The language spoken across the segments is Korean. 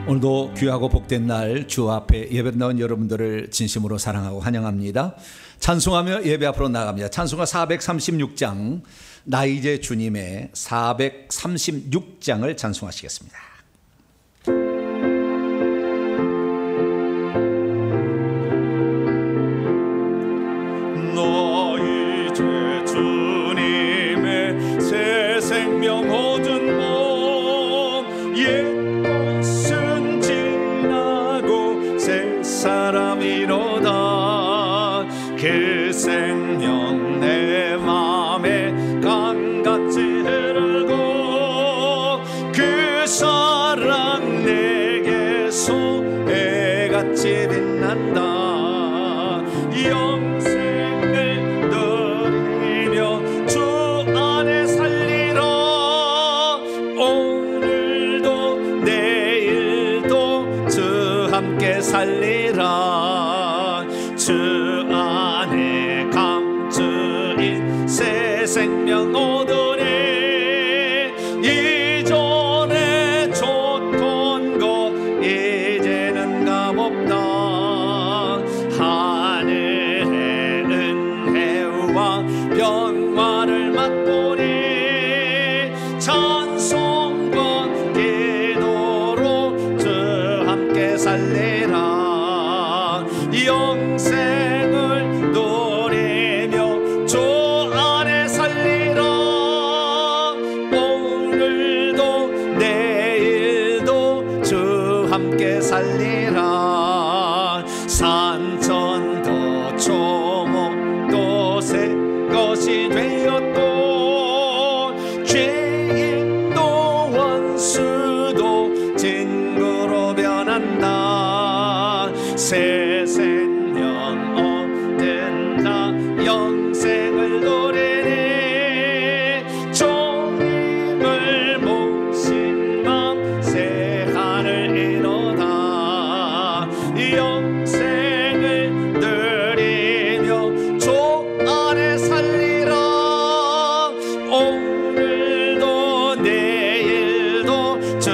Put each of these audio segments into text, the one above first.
오늘도 귀하고 복된 날 주 앞에 예배 나온 여러분들을 진심으로 사랑하고 환영합니다. 찬송하며 예배 앞으로 나갑니다. 찬송가 436장, 나 이제 주님의 436장을 찬송하시겠습니다. 나 이제 주님의 새 생명 얻은 몸, 옛것은 지나고 새 사람이로다. 그 생명 내 맘에 강같이 흐르고, 그 사랑 내게서 해같이 빛난다. 영생을 누리며 주 안에 살리라. 오늘도 내일도 주 함께 살리라. 주 안에 감추인 새 생명 얻으니, 이전에 줬던 것 이제는 값없다. 하늘의 은혜와 평화를 맛보니, 찬송과 기도로 주 함께 살리라. 영생을 누리며 주 안에 살리라. 오늘도 내일도 주 함께 살리라. 산천도 초목도 새 것이 되었고, 죄인도 원수도 친구로 변한다. 새 생명 얻는 자 영생을 누리니, 주님을 모신 맘 새 하늘 이로다. 영생을 누리며 주 안에 살리라. 오늘도 내일도 주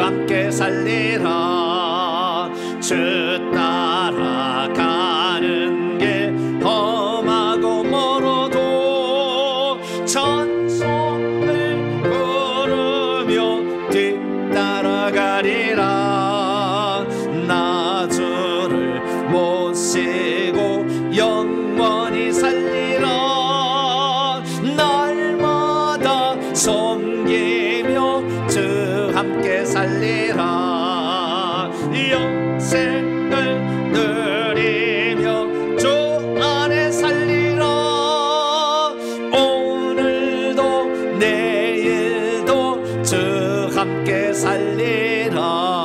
함께 살리라. 주 따라가는 게 험하고 멀어도 찬송을 부르며 뒤따라가리라. 나 주를 모시고 영원히 살리라. 날마다 섬기며 주 함께 살리라. 영생을 누리며 주 안에 살리라. 오늘도 내일도 주 함께 살리라.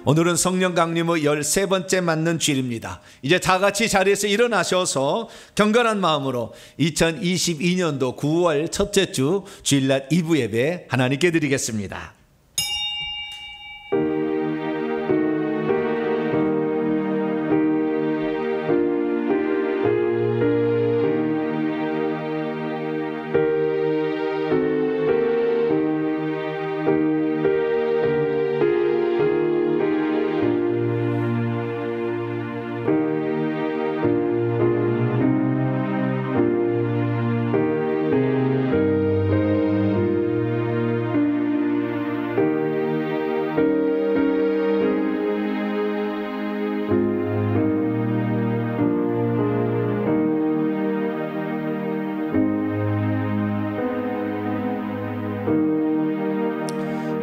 오늘은 성령 강림의 13번째 맞는 주일입니다. 이제 다 같이 자리에서 일어나셔서 경건한 마음으로 2022년도 9월 첫째 주 주일날 2부 예배 하나님께 드리겠습니다.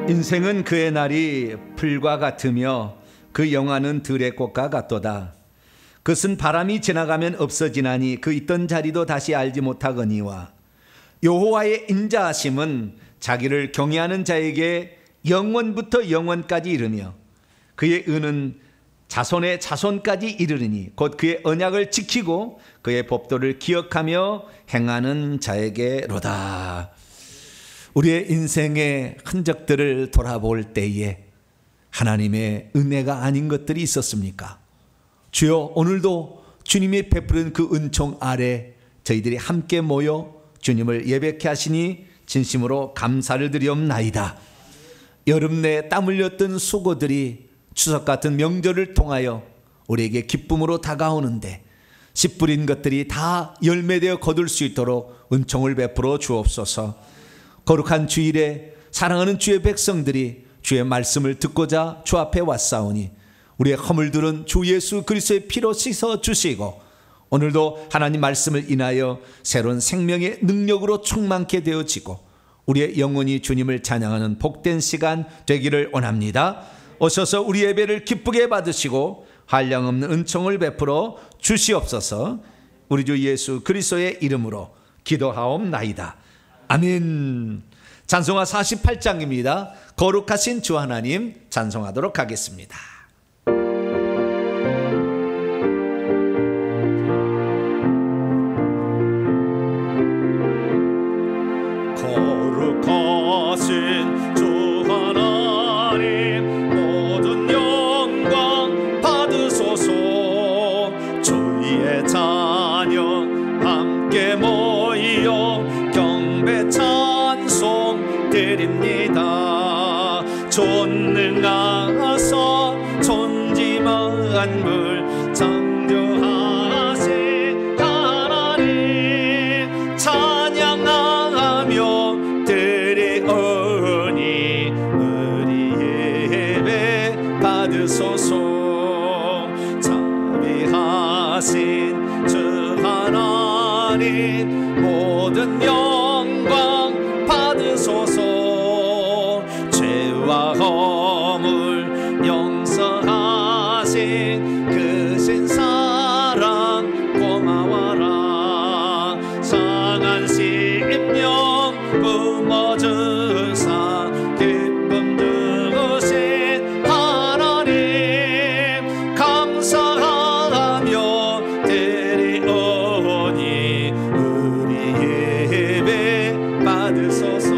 인생은 그의 날이 풀과 같으며 그 영화는 들의 꽃과 같도다. 그것은 바람이 지나가면 없어지나니 그 있던 자리도 다시 알지 못하거니와, 여호와의 인자하심은 자기를 경외하는 자에게 영원부터 영원까지 이르며, 그의 은은 자손의 자손까지 이르리니 곧 그의 언약을 지키고 그의 법도를 기억하며 행하는 자에게로다. 우리의 인생의 흔적들을 돌아볼 때에 하나님의 은혜가 아닌 것들이 있었습니까? 주여, 오늘도 주님이 베푸는 그 은총 아래 저희들이 함께 모여 주님을 예배케 하시니 진심으로 감사를 드리옵나이다. 여름 내에 땀 흘렸던 수고들이 추석 같은 명절을 통하여 우리에게 기쁨으로 다가오는데 씨 뿌린 것들이 다 열매되어 거둘 수 있도록 은총을 베풀어 주옵소서. 거룩한 주일에 사랑하는 주의 백성들이 주의 말씀을 듣고자 주 앞에 왔사오니 우리의 허물들은 주 예수 그리스도의 피로 씻어 주시고 오늘도 하나님 말씀을 인하여 새로운 생명의 능력으로 충만케 되어지고 우리의 영혼이 주님을 찬양하는 복된 시간 되기를 원합니다. 오셔서 우리 예배를 기쁘게 받으시고 한량없는 은총을 베풀어 주시옵소서. 우리 주 예수 그리스도의 이름으로 기도하옵나이다. 아멘. 찬송가 48장입니다. 거룩하신 주 하나님 찬송하도록 하겠습니다. 거룩하신 주 하나님 모든 영광 받으소서. 주의 자녀 함께 모여 경배 찬송 드립니다. 전능하사 천지 만물 창조하신 하나님 찬양하며 드리오니 우리 예배 받으소서. 자비하신 주 하나님 모든 영광 받으소서. 죄와 허물 용서하신 크신 사랑 고마워라. 상한 심령 품어주사 기쁨 주신 하나님 감사하며 드리오니 우리 예배 받으소서.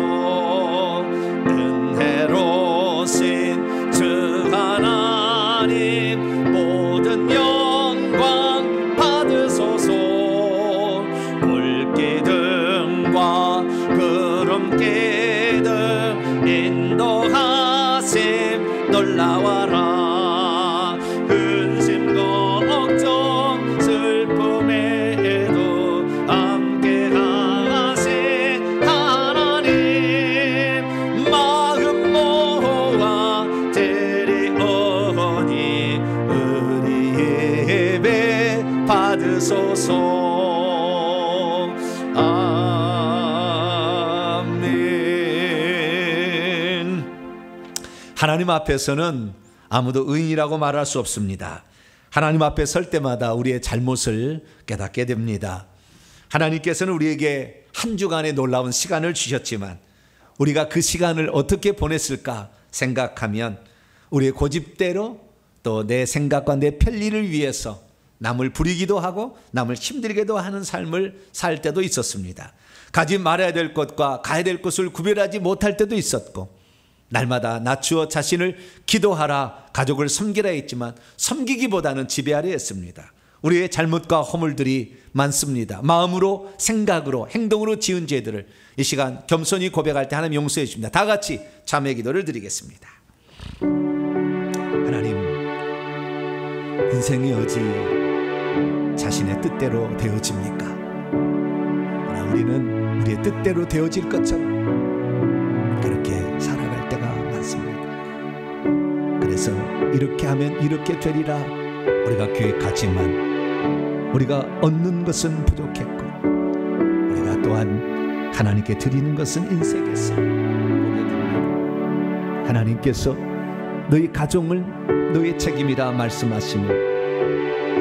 은혜로우신 주 하나님 모든 영광 받으소서. 물기둥과 구름기둥 인도하심 놀라워라. 근심 걱정 슬픔에도 함께 하신 하나님 마음 모아 드리오니 우리 예배 받으소서. 아멘. 하나님 앞에서는 아무도 의인이라고 말할 수 없습니다. 하나님 앞에 설 때마다 우리의 잘못을 깨닫게 됩니다. 하나님께서는 우리에게 한 주간의 놀라운 시간을 주셨지만 우리가 그 시간을 어떻게 보냈을까 생각하면 우리의 고집대로 또 내 생각과 내 편리를 위해서 남을 부리기도 하고 남을 힘들게도 하는 삶을 살 때도 있었습니다. 가지 말아야 될 것과 가야 될 것을 구별하지 못할 때도 있었고 날마다 낮추어 자신을 기도하라 가족을 섬기라 했지만 섬기기보다는 지배하려 했습니다. 우리의 잘못과 허물들이 많습니다. 마음으로 생각으로 행동으로 지은 죄들을 이 시간 겸손히 고백할 때 하나님 용서해 주십니다. 다 같이 자매 기도를 드리겠습니다. 하나님, 인생이 어찌 자신의 뜻대로 되어집니까? 그러나 우리는 우리의 뜻대로 되어질 것처럼 그렇게 살아갈 때가 많습니다. 그래서 이렇게 하면 이렇게 되리라 우리가 계획하지만 우리가 얻는 것은 부족했고 우리가 또한 하나님께 드리는 것은 인색했어. 하나님께서 너희 가정을 너희 책임이라 말씀하시며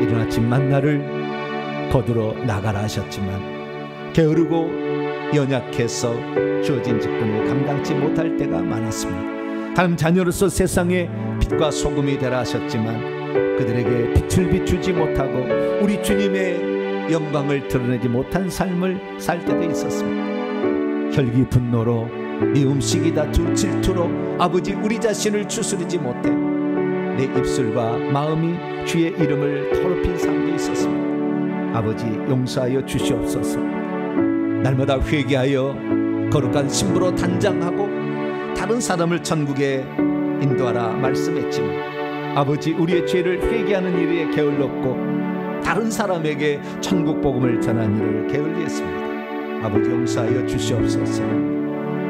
이른 아침 만나를 거두러 나가라 하셨지만 게으르고 연약해서 주어진 직분을 감당치 못할 때가 많았습니다. 하나님 자녀로서 세상에 빛과 소금이 되라 하셨지만 그들에게 빛을 비추지 못하고 우리 주님의 영광을 드러내지 못한 삶을 살 때도 있었습니다. 혈기 분노로 미움식이 다투 질투로 아버지 우리 자신을 추스리지 못해 내 입술과 마음이 주의 이름을 더럽힌 삶도 있었습니다. 아버지 용서하여 주시옵소서. 날마다 회개하여 거룩한 신부로 단장하고 다른 사람을 천국에 인도하라 말씀했지만 아버지 우리의 죄를 회개하는 일에 게을렀고 다른 사람에게 천국 복음을 전하는 일을 게을리했습니다. 아버지 용서하여 주시옵소서.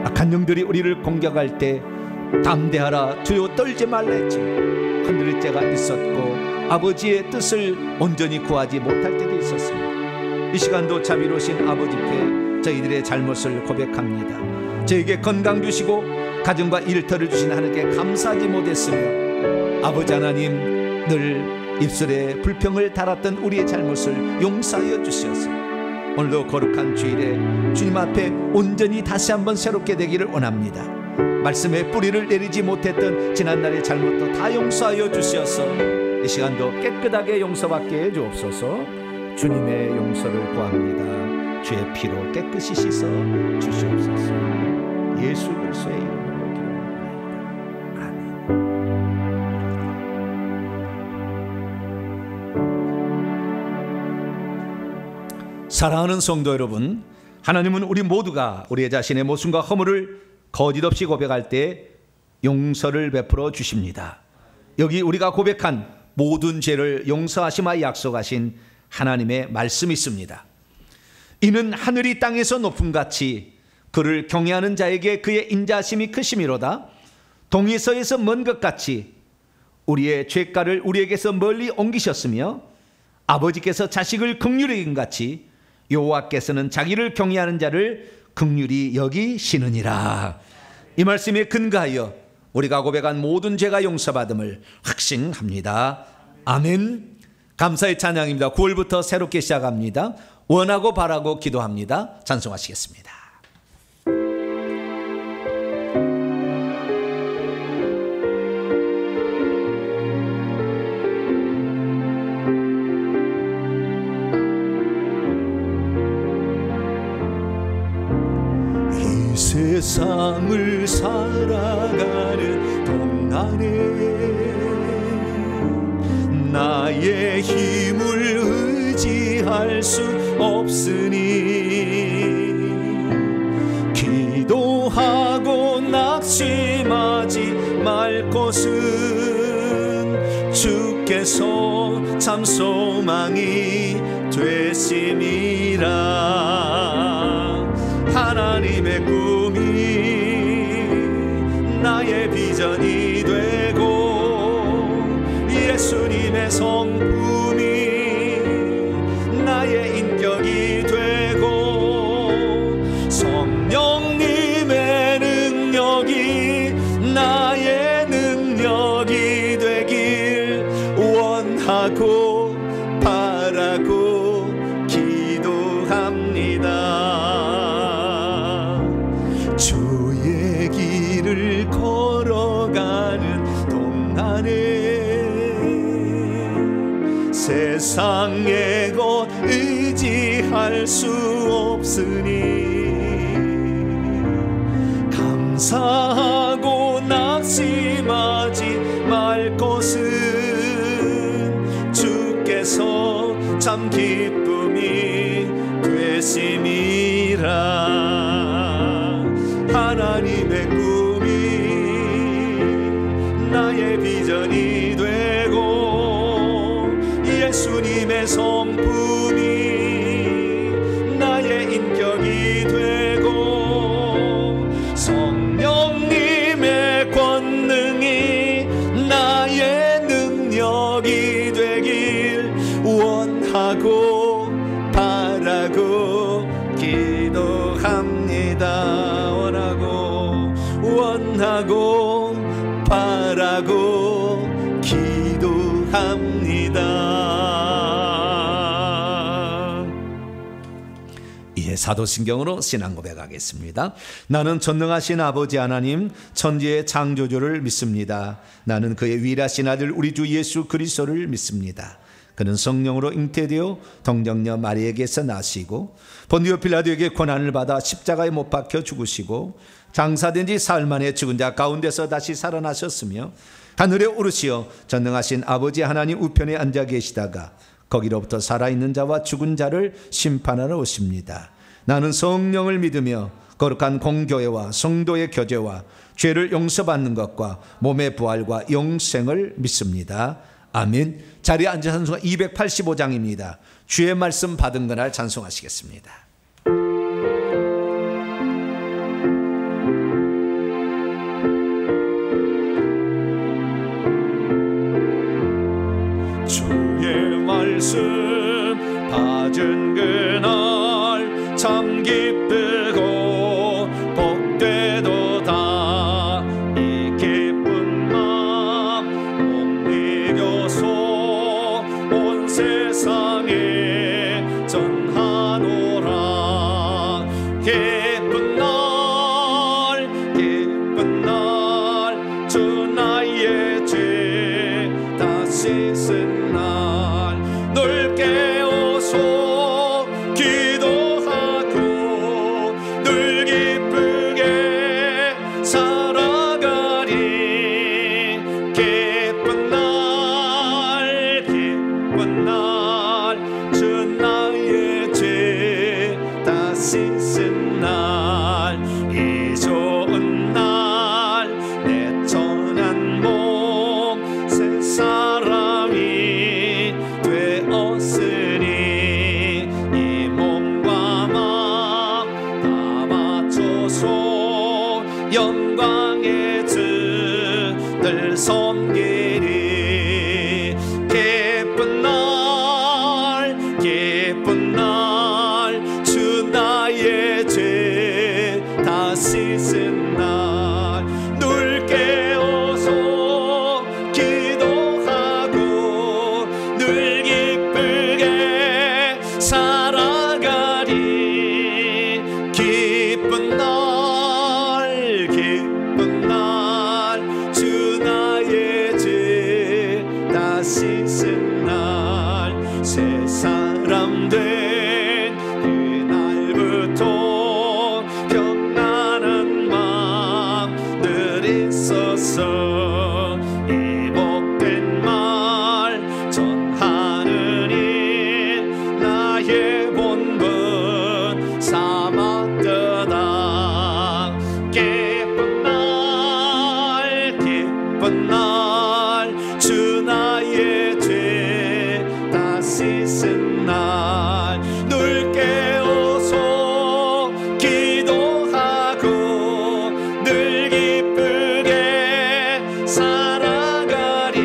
악한 영들이 우리를 공격할 때 담대하라 두려워 떨지 말라 했지만 흔들릴 때가 있었고 아버지의 뜻을 온전히 구하지 못할 때도 있었습니다. 이 시간도 자비로우신 아버지께 저희들의 잘못을 고백합니다. 저에게 건강 주시고 가정과 일터를 주신 하나님께 감사하지 못했으며 아버지 하나님 늘 입술에 불평을 달았던 우리의 잘못을 용서하여 주시옵소서. 오늘도 거룩한 주일에 주님 앞에 온전히 다시 한번 새롭게 되기를 원합니다. 말씀의 뿌리를 내리지 못했던 지난날의 잘못도 다 용서하여 주시어서 이 시간도 깨끗하게 용서받게 해주옵소서. 주님의 용서를 구합니다. 주의 피로 깨끗이 씻어 주시옵소서. 예수 그리스도의 이름으로 기도합니다. 아멘. 사랑하는 성도 여러분, 하나님은 우리 모두가 우리 자신의 모순과 허물을 거짓 없이 고백할 때 용서를 베풀어 주십니다. 여기 우리가 고백한 모든 죄를 용서하시마 약속하신 하나님의 말씀이 있습니다. 이는 하늘이 땅에서 높음같이 그를 경외하는 자에게 그의 인자하심이 크심이로다. 동에서에서 먼 것 같이 우리의 죄가를 우리에게서 멀리 옮기셨으며 아버지께서 자식을 긍휼히 여긴 같이 여호와께서는 자기를 경외하는 자를 긍휼히 여기시느니라. 이 말씀에 근거하여 우리가 고백한 모든 죄가 용서받음을 확신합니다. 아멘. 감사의 찬양입니다. 9월부터 새롭게 시작합니다. 원하고 바라고 기도합니다. 찬송하시겠습니다. 이 세상을 살아가는 동안에 나의 힘을 의지할 수 없으니 기도하고 낙심하지 말 것은 주께서 참 소망이 되심이라. 하나님의 꿈이 나의 비전이 되고 예수님의 성품이 나의 인격이 되고 성령님의 능력이 나의 능력이 되길 원하고 바라고 기도합니다. 주의 길을 걸어가는 동안에 세상의 것 의지할 수 없으니 감사하고 낙심하지 말 것은 주께서 참 기쁨이 되심이라. 하나님의 꿈이 나의 비전이 되고 예수님의 성품이 나의 인격이 되고 성령님의 권능이 나의 능력이 되길 원하고 바라고 기도합니다. 원하고 바라고 기도합니다. 이제 사도신경으로 신앙 고백하겠습니다. 나는 전능하신 아버지 하나님 천지의 창조주를 믿습니다. 나는 그의 위일하신 아들 우리 주 예수 그리스도를 믿습니다. 그는 성령으로 잉태되어 동정녀 마리에게서 나시고 본디오 빌라도에게 고난을 받아 십자가에 못 박혀 죽으시고 장사된 지 사흘 만에 죽은 자 가운데서 다시 살아나셨으며 하늘에 오르시어 전능하신 아버지 하나님 우편에 앉아 계시다가 거기로부터 살아있는 자와 죽은 자를 심판하러 오십니다. 나는 성령을 믿으며 거룩한 공교회와 성도의 교제와 죄를 용서받는 것과 몸의 부활과 영생을 믿습니다. 아멘. 자리에 앉아 찬송가 285장입니다. 주의 말씀 받은 그날 찬송하시겠습니다. 주의 말씀 받은 그날 참 기쁘고 복되도다. 이 기쁜 마음 옮기고서 온 세상에 전하노라. 기쁜 날 주 나의 죄 다 씻은 날 널 깨워서 기도하고 늘 기쁘게 살아가리. 기쁜 날 주 나의 죄 다 씻은 날 이 좋은 날 내 천한 몸 새 사람이 되었으니 이 몸과 마음 다 맞춰서 영광의 주를 섬기리. 기쁜 날 주 나의 죄 다 씻은 날 늘 깨워서 기도하고 늘 기쁘게 살아가리. 기쁜 날 주 나의 죄 다 씻은 날 새 사람 된 그날부터 평안한 마음 늘 있어서 이 복된 말 전하는 일 나의 본분 삼았도다. 기쁜 날 주 나의 죄 다 씻은 날 늘 깨워서 기도하고 늘 기쁘게 살아가리.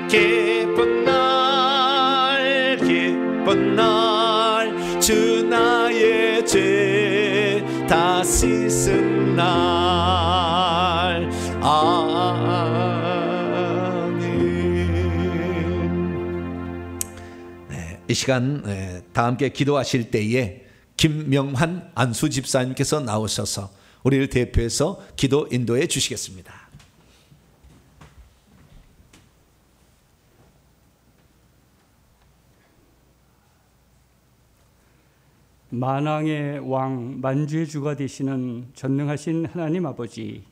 기쁜 날 주 나의 죄 다 씻은 날. 아멘. 이 시간 다 함께 기도하실 때에 김명환 안수 집사님께서 나오셔서 우리를 대표해서 기도 인도해 주시겠습니다. 만왕의 왕 만주의 주가 되시는 전능하신 하나님 아버지,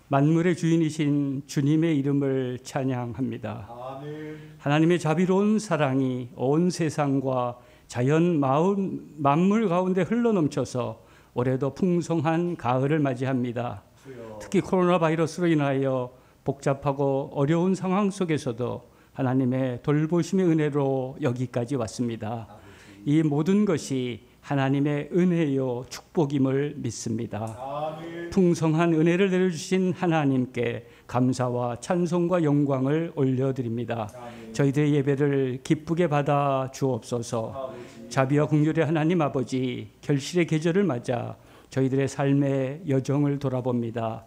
만물의 주인이신 주님의 이름을 찬양합니다. 아멘. 하나님의 자비로운 사랑이 온 세상과 자연 만물 가운데 흘러넘쳐서 올해도 풍성한 가을을 맞이합니다. 특히 코로나 바이러스로 인하여 복잡하고 어려운 상황 속에서도 하나님의 돌보심의 은혜로 여기까지 왔습니다. 이 모든 것이 하나님의 은혜요 축복임을 믿습니다. 아멘. 풍성한 은혜를 내려주신 하나님께 감사와 찬송과 영광을 올려드립니다. 아멘. 저희들의 예배를 기쁘게 받아 주옵소서. 아멘. 자비와 긍휼의 하나님 아버지, 결실의 계절을 맞아 저희들의 삶의 여정을 돌아봅니다.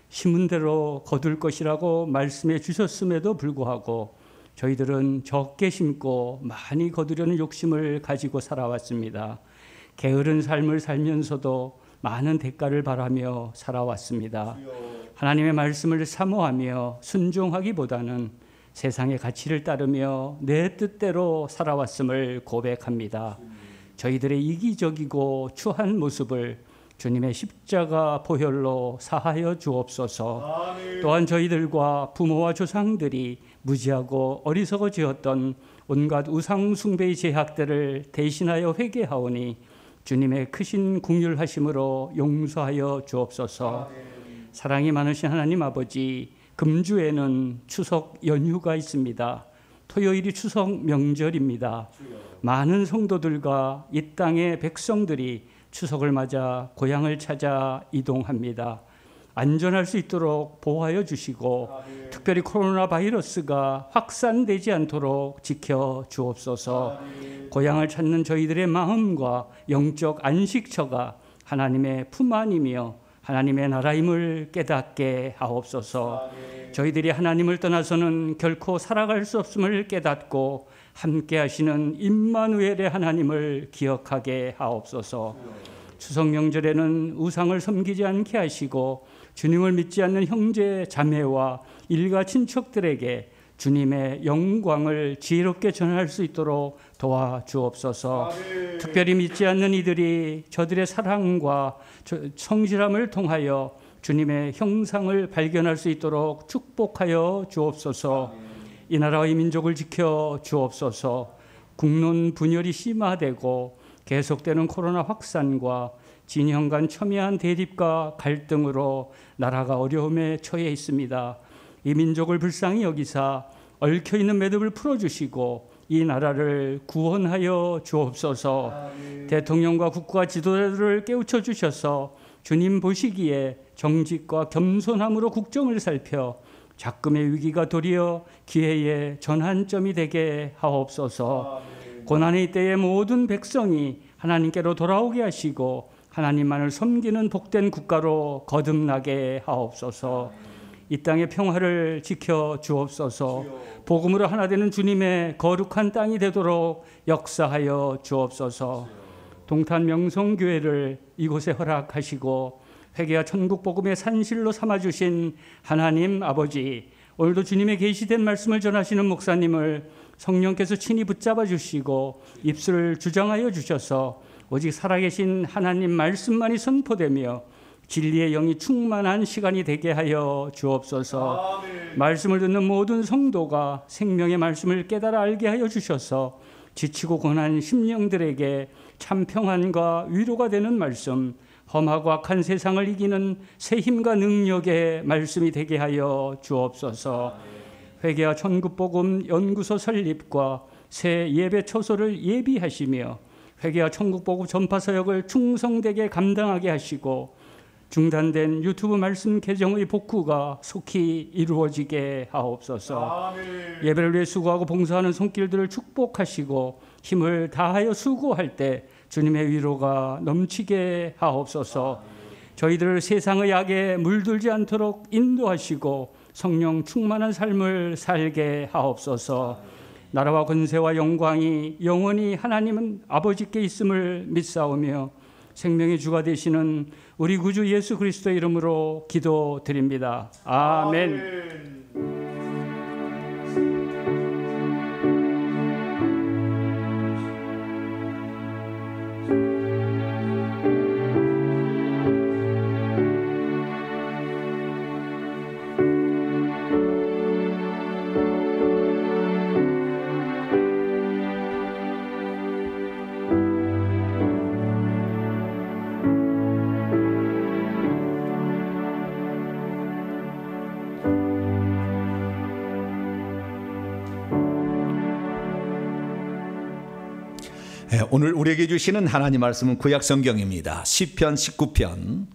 심은 대로 거둘 것이라고 말씀해 주셨음에도 불구하고 저희들은 적게 심고 많이 거두려는 욕심을 가지고 살아왔습니다. 게으른 삶을 살면서도 많은 대가를 바라며 살아왔습니다. 하나님의 말씀을 사모하며 순종하기보다는 세상의 가치를 따르며 내 뜻대로 살아왔음을 고백합니다. 저희들의 이기적이고 추한 모습을 주님의 십자가 보혈로 사하여 주옵소서. 아멘. 또한 저희들과 부모와 조상들이 무지하고 어리석어지었던 온갖 우상 숭배의 제약들을 대신하여 회개하오니 주님의 크신 긍휼하심으로 용서하여 주옵소서. 사랑이 많으신 하나님 아버지, 금주에는 추석 연휴가 있습니다. 토요일이 추석 명절입니다. 많은 성도들과 이 땅의 백성들이 추석을 맞아 고향을 찾아 이동합니다. 안전할 수 있도록 보호하여 주시고 특별히 코로나 바이러스가 확산되지 않도록 지켜 주옵소서. 고향을 찾는 저희들의 마음과 영적 안식처가 하나님의 품 안이며 하나님의 나라임을 깨닫게 하옵소서. 저희들이 하나님을 떠나서는 결코 살아갈 수 없음을 깨닫고 함께 하시는 임마누엘의 하나님을 기억하게 하옵소서. 추석 명절에는 우상을 섬기지 않게 하시고 주님을 믿지 않는 형제 자매와 일가 친척들에게 주님의 영광을 지혜롭게 전할 수 있도록 도와주옵소서. 특별히 믿지 않는 이들이 저들의 사랑과 성실함을 통하여 주님의 형상을 발견할 수 있도록 축복하여 주옵소서. 이 나라와 이 민족을 지켜 주옵소서. 국론 분열이 심화되고 계속되는 코로나 확산과 진영 간 첨예한 대립과 갈등으로 나라가 어려움에 처해 있습니다. 이 민족을 불쌍히 여기사 얽혀있는 매듭을 풀어주시고 이 나라를 구원하여 주옵소서. 대통령과 국가 지도자들을 깨우쳐 주셔서 주님 보시기에 정직과 겸손함으로 국정을 살펴 작금의 위기가 도리어 기회의 전환점이 되게 하옵소서. 고난의 때에 모든 백성이 하나님께로 돌아오게 하시고 하나님만을 섬기는 복된 국가로 거듭나게 하옵소서. 이 땅의 평화를 지켜 주옵소서. 복음으로 하나 되는 주님의 거룩한 땅이 되도록 역사하여 주옵소서. 동탄 명성교회를 이곳에 허락하시고 회개와 천국 복음의 산실로 삼아주신 하나님 아버지, 오늘도 주님의 계시된 말씀을 전하시는 목사님을 성령께서 친히 붙잡아 주시고 입술을 주장하여 주셔서 오직 살아계신 하나님 말씀만이 선포되며 진리의 영이 충만한 시간이 되게 하여 주옵소서. 말씀을 듣는 모든 성도가 생명의 말씀을 깨달아 알게 하여 주셔서 지치고 고난 심령들에게 참 평안과 위로가 되는 말씀, 험하고 악한 세상을 이기는 새 힘과 능력의 말씀이 되게 하여 주옵소서. 회개와 천국복음 연구소 설립과 새 예배 처소를 예비하시며 회개와 천국복음 전파 사역을 충성되게 감당하게 하시고 중단된 유튜브 말씀 계정의 복구가 속히 이루어지게 하옵소서. 예배를 위해 수고하고 봉사하는 손길들을 축복하시고 힘을 다하여 수고할 때 주님의 위로가 넘치게 하옵소서. 저희들을 세상의 악에 물들지 않도록 인도하시고 성령 충만한 삶을 살게 하옵소서. 나라와 권세와 영광이 영원히 하나님은 아버지께 있음을 믿사오며 생명의 주가 되시는 우리 구주 예수 그리스도의 이름으로 기도드립니다. 아멘. 오늘 우리에게 주시는 하나님 말씀은 구약 성경입니다. 시편 19편,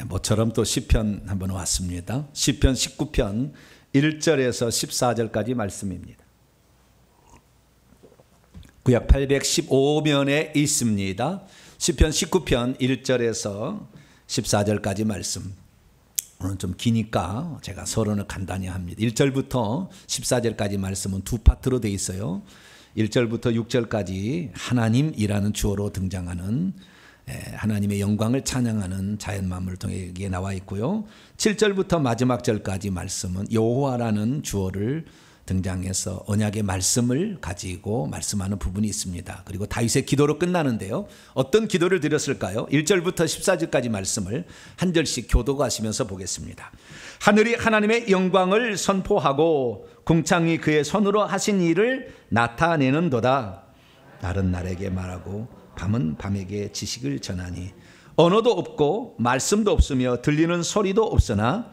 모처럼 또 시편 한번 왔습니다. 시편 19편 1절에서 14절까지 말씀입니다. 구약 815면에 있습니다. 시편 19편 1절에서 14절까지 말씀. 오늘 좀 기니까 제가 서론을 간단히 합니다. 1절부터 14절까지 말씀은 두 파트로 되어 있어요. 1절부터 6절까지 하나님이라는 주어로 등장하는 하나님의 영광을 찬양하는 자연 만물을 통해 여기에 나와 있고요. 7절부터 마지막 절까지 말씀은 여호와라는 주어를 등장해서 언약의 말씀을 가지고 말씀하는 부분이 있습니다. 그리고 다윗의 기도로 끝나는데요. 어떤 기도를 드렸을까요? 1절부터 14절까지 말씀을 한 절씩 교도하시면서 보겠습니다. 하늘이 하나님의 영광을 선포하고 궁창이 그의 손으로 하신 일을 나타내는도다. 날은 날에게 말하고 밤은 밤에게 지식을 전하니 언어도 없고 말씀도 없으며 들리는 소리도 없으나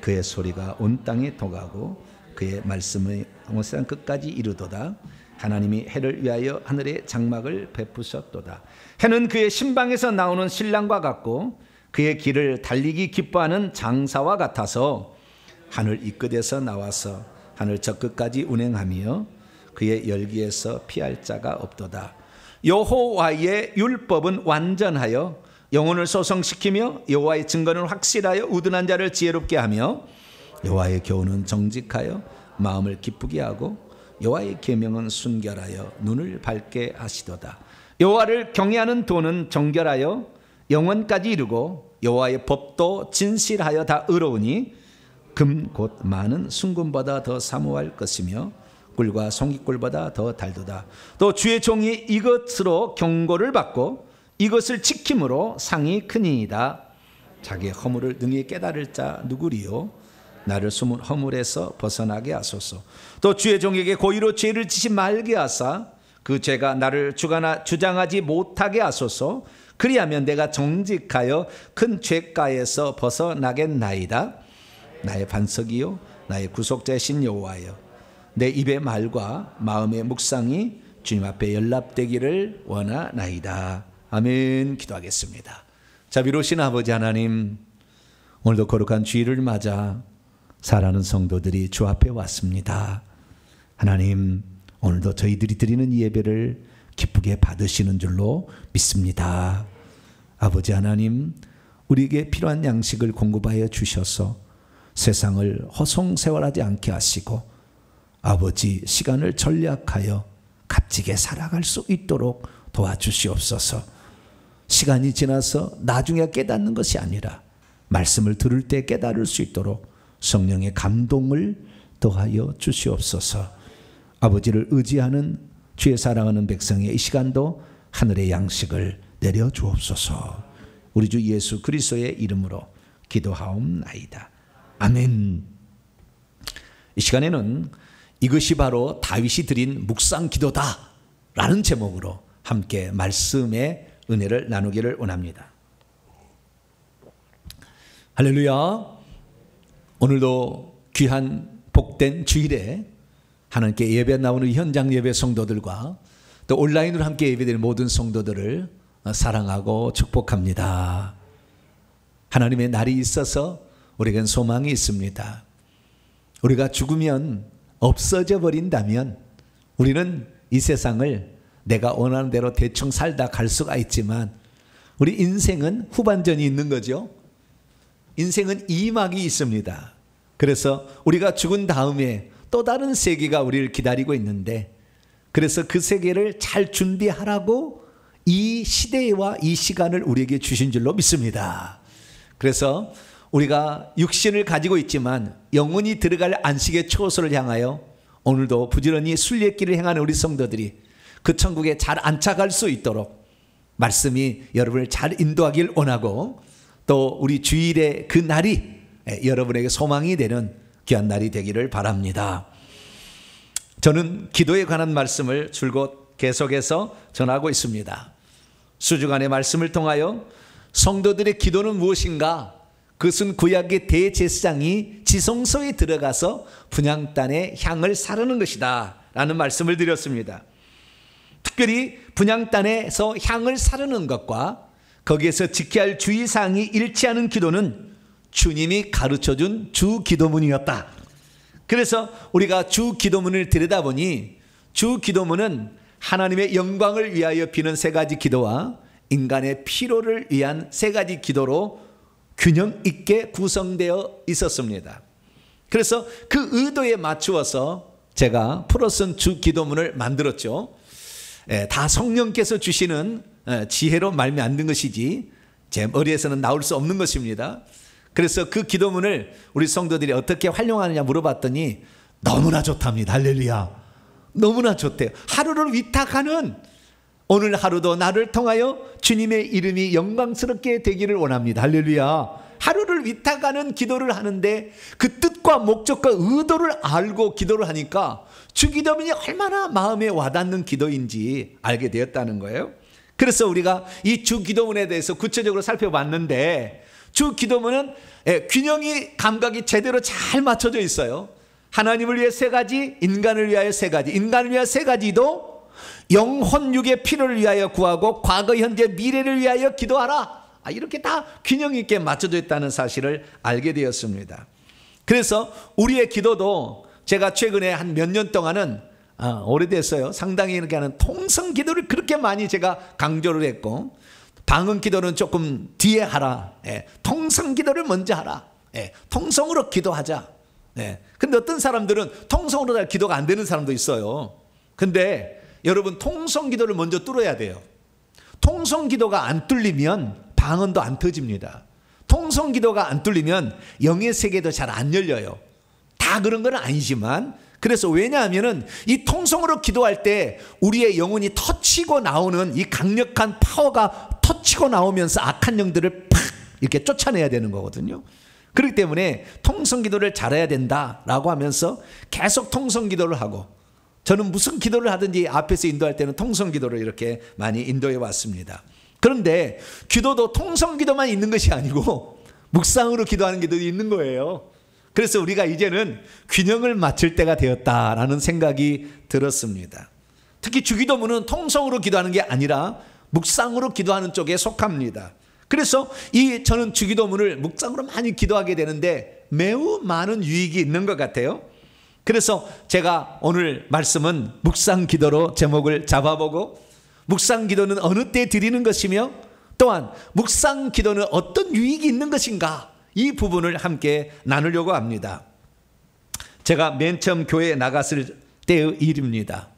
그의 소리가 온 땅에 통하고 그의 말씀의 온 세상 끝까지 이르도다. 하나님이 해를 위하여 하늘에 장막을 베푸셨도다. 해는 그의 신방에서 나오는 신랑과 같고 그의 길을 달리기 기뻐하는 장사와 같아서 하늘 이 끝에서 나와서 하늘 저 끝까지 운행하며 그의 열기에서 피할 자가 없도다. 여호와의 율법은 완전하여 영혼을 소성시키며 여호와의 증거는 확실하여 우둔한 자를 지혜롭게 하며 여호와의 교훈은 정직하여 마음을 기쁘게 하고 여호와의 계명은 순결하여 눈을 밝게 하시도다. 여호와를 경외하는 도는 정결하여 영원까지 이르고 여호와의 법도 진실하여 다 의로우니 금 곧 많은 순금보다 더 사모할 것이며 꿀과 송이꿀보다 더 달도다. 또 주의 종이 이것으로 경고를 받고 이것을 지킴으로 상이 크니이다. 자기의 허물을 능히 깨달을 자 누구리요? 나를 숨은 허물에서 벗어나게 하소서. 또 주의 종에게 고의로 죄를 지시 말게 하사 그 죄가 나를 주장하지 못하게 하소서. 그리하면 내가 정직하여 큰 죄가에서 벗어나겠나이다. 나의 반석이요 나의 구속자이신 여호와여, 내 입의 말과 마음의 묵상이 주님 앞에 연락되기를 원하나이다. 아멘. 기도하겠습니다. 자비로우신 아버지 하나님, 오늘도 거룩한 주일을 맞아 사랑하는 성도들이 주 앞에 왔습니다. 하나님, 오늘도 저희들이 드리는 예배를 기쁘게 받으시는 줄로 믿습니다. 아버지 하나님, 우리에게 필요한 양식을 공급하여 주셔서 세상을 허송세월하지 않게 하시고 아버지 시간을 전략하여 값지게 살아갈 수 있도록 도와주시옵소서. 시간이 지나서 나중에 깨닫는 것이 아니라 말씀을 들을 때 깨달을 수 있도록 성령의 감동을 더하여 주시옵소서. 아버지를 의지하는 주의 사랑하는 백성의 이 시간도 하늘의 양식을 내려주옵소서. 우리 주 예수 그리스도의 이름으로 기도하옵나이다. 아멘. 이 시간에는 이것이 바로 다윗이 드린 묵상 기도다 라는 제목으로 함께 말씀의 은혜를 나누기를 원합니다. 할렐루야. 오늘도 귀한 복된 주일에 하나님께 예배 나오는 현장 예배 성도들과 또 온라인으로 함께 예배드리는 모든 성도들을 사랑하고 축복합니다. 하나님의 날이 있어서 우리에겐 소망이 있습니다. 우리가 죽으면 없어져 버린다면 우리는 이 세상을 내가 원하는 대로 대충 살다 갈 수가 있지만 우리 인생은 후반전이 있는 거죠. 인생은 이막이 있습니다. 그래서 우리가 죽은 다음에 또 다른 세계가 우리를 기다리고 있는데, 그래서 그 세계를 잘 준비하라고 이 시대와 이 시간을 우리에게 주신 줄로 믿습니다. 그래서 우리가 육신을 가지고 있지만 영혼이 들어갈 안식의 초소를 향하여 오늘도 부지런히 순례길을 행하는 우리 성도들이 그 천국에 잘 안착할 수 있도록 말씀이 여러분을 잘 인도하길 원하고, 또 우리 주일의 그 날이 여러분에게 소망이 되는 귀한 날이 되기를 바랍니다. 저는 기도에 관한 말씀을 줄곧 계속해서 전하고 있습니다. 수주간의 말씀을 통하여 성도들의 기도는 무엇인가? 그것은 구약의 대제사장이 지성소에 들어가서 분향단의 향을 사르는 것이다 라는 말씀을 드렸습니다. 특별히 분향단에서 향을 사르는 것과 거기에서 지켜야 할 주의사항이 일치하는 기도는 주님이 가르쳐준 주 기도문이었다. 그래서 우리가 주 기도문을 들여다보니 주 기도문은 하나님의 영광을 위하여 비는 세 가지 기도와 인간의 필요를 위한 세 가지 기도로 균형 있게 구성되어 있었습니다. 그래서 그 의도에 맞추어서 제가 풀어쓴 주 기도문을 만들었죠. 다 성령께서 주시는 지혜로 말미 안 든 것이지 제 머리에서는 나올 수 없는 것입니다. 그래서 그 기도문을 우리 성도들이 어떻게 활용하느냐 물어봤더니 너무나 좋답니다. 할렐루야. 너무나 좋대요. 하루를 위탁하는 오늘 하루도 나를 통하여 주님의 이름이 영광스럽게 되기를 원합니다. 할렐루야. 하루를 위탁하는 기도를 하는데 그 뜻과 목적과 의도를 알고 기도를 하니까 주기도문이 얼마나 마음에 와닿는 기도인지 알게 되었다는 거예요. 그래서 우리가 이 주기도문에 대해서 구체적으로 살펴봤는데, 주기도문은 균형이 감각이 제대로 잘 맞춰져 있어요. 하나님을 위해 3가지, 인간을 위하여 3가지. 인간을 위하여 3가지도 영혼 육의 필요를 위하여 구하고 과거 현재 미래를 위하여 기도하라. 이렇게 다 균형 있게 맞춰져 있다는 사실을 알게 되었습니다. 그래서 우리의 기도도 제가 최근에 한 몇 년 동안은 오래됐어요. 상당히 이렇게 하는 통성 기도를 그렇게 많이 제가 강조를 했고, 방언 기도는 조금 뒤에 하라. 통성 기도를 먼저 하라. 통성으로 기도하자. 근데 어떤 사람들은 통성으로 잘 기도가 안 되는 사람도 있어요. 근데 여러분, 통성 기도를 먼저 뚫어야 돼요. 통성 기도가 안 뚫리면 방언도 안 터집니다. 통성 기도가 안 뚫리면 영의 세계도 잘 안 열려요. 다 그런 건 아니지만, 그래서 왜냐하면은 이 통성으로 기도할 때 우리의 영혼이 터치고 나오는 이 강력한 파워가 터치고 나오면서 악한 영들을 팍 이렇게 쫓아내야 되는 거거든요. 그렇기 때문에 통성 기도를 잘해야 된다라고 하면서 계속 통성 기도를 하고, 저는 무슨 기도를 하든지 앞에서 인도할 때는 통성 기도를 이렇게 많이 인도해 왔습니다. 그런데 기도도 통성 기도만 있는 것이 아니고 묵상으로 기도하는 기도도 있는 거예요. 그래서 우리가 이제는 균형을 맞출 때가 되었다라는 생각이 들었습니다. 특히 주기도문은 통성으로 기도하는 게 아니라 묵상으로 기도하는 쪽에 속합니다. 그래서 저는 주기도문을 묵상으로 많이 기도하게 되는데 매우 많은 유익이 있는 것 같아요. 그래서 제가 오늘 말씀은 묵상 기도로 제목을 잡아보고, 묵상 기도는 어느 때 드리는 것이며 또한 묵상 기도는 어떤 유익이 있는 것인가, 이 부분을 함께 나누려고 합니다. 제가 맨 처음 교회에 나갔을 때의 일입니다.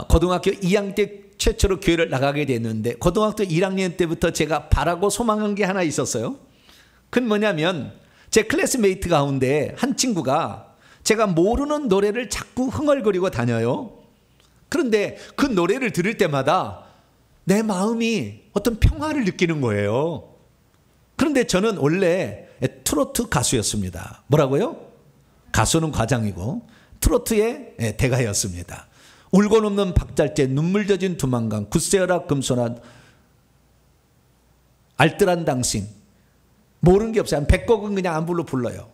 고등학교 2학년 때 최초로 교회를 나가게 됐는데, 고등학교 1학년 때부터 제가 바라고 소망한 게 하나 있었어요. 그건 뭐냐면, 제 클래스메이트 가운데 한 친구가 제가 모르는 노래를 자꾸 흥얼거리고 다녀요. 그런데 그 노래를 들을 때마다 내 마음이 어떤 평화를 느끼는 거예요. 그런데 저는 원래 트로트 가수였습니다. 뭐라고요? 가수는 과장이고 트로트의 대가였습니다. 울고 넘는 박잘재, 눈물 젖은 두만강, 굳세어라 금손한, 알뜰한 당신, 모르는 게 없어요. 한 100곡은 그냥 안불로 불러요.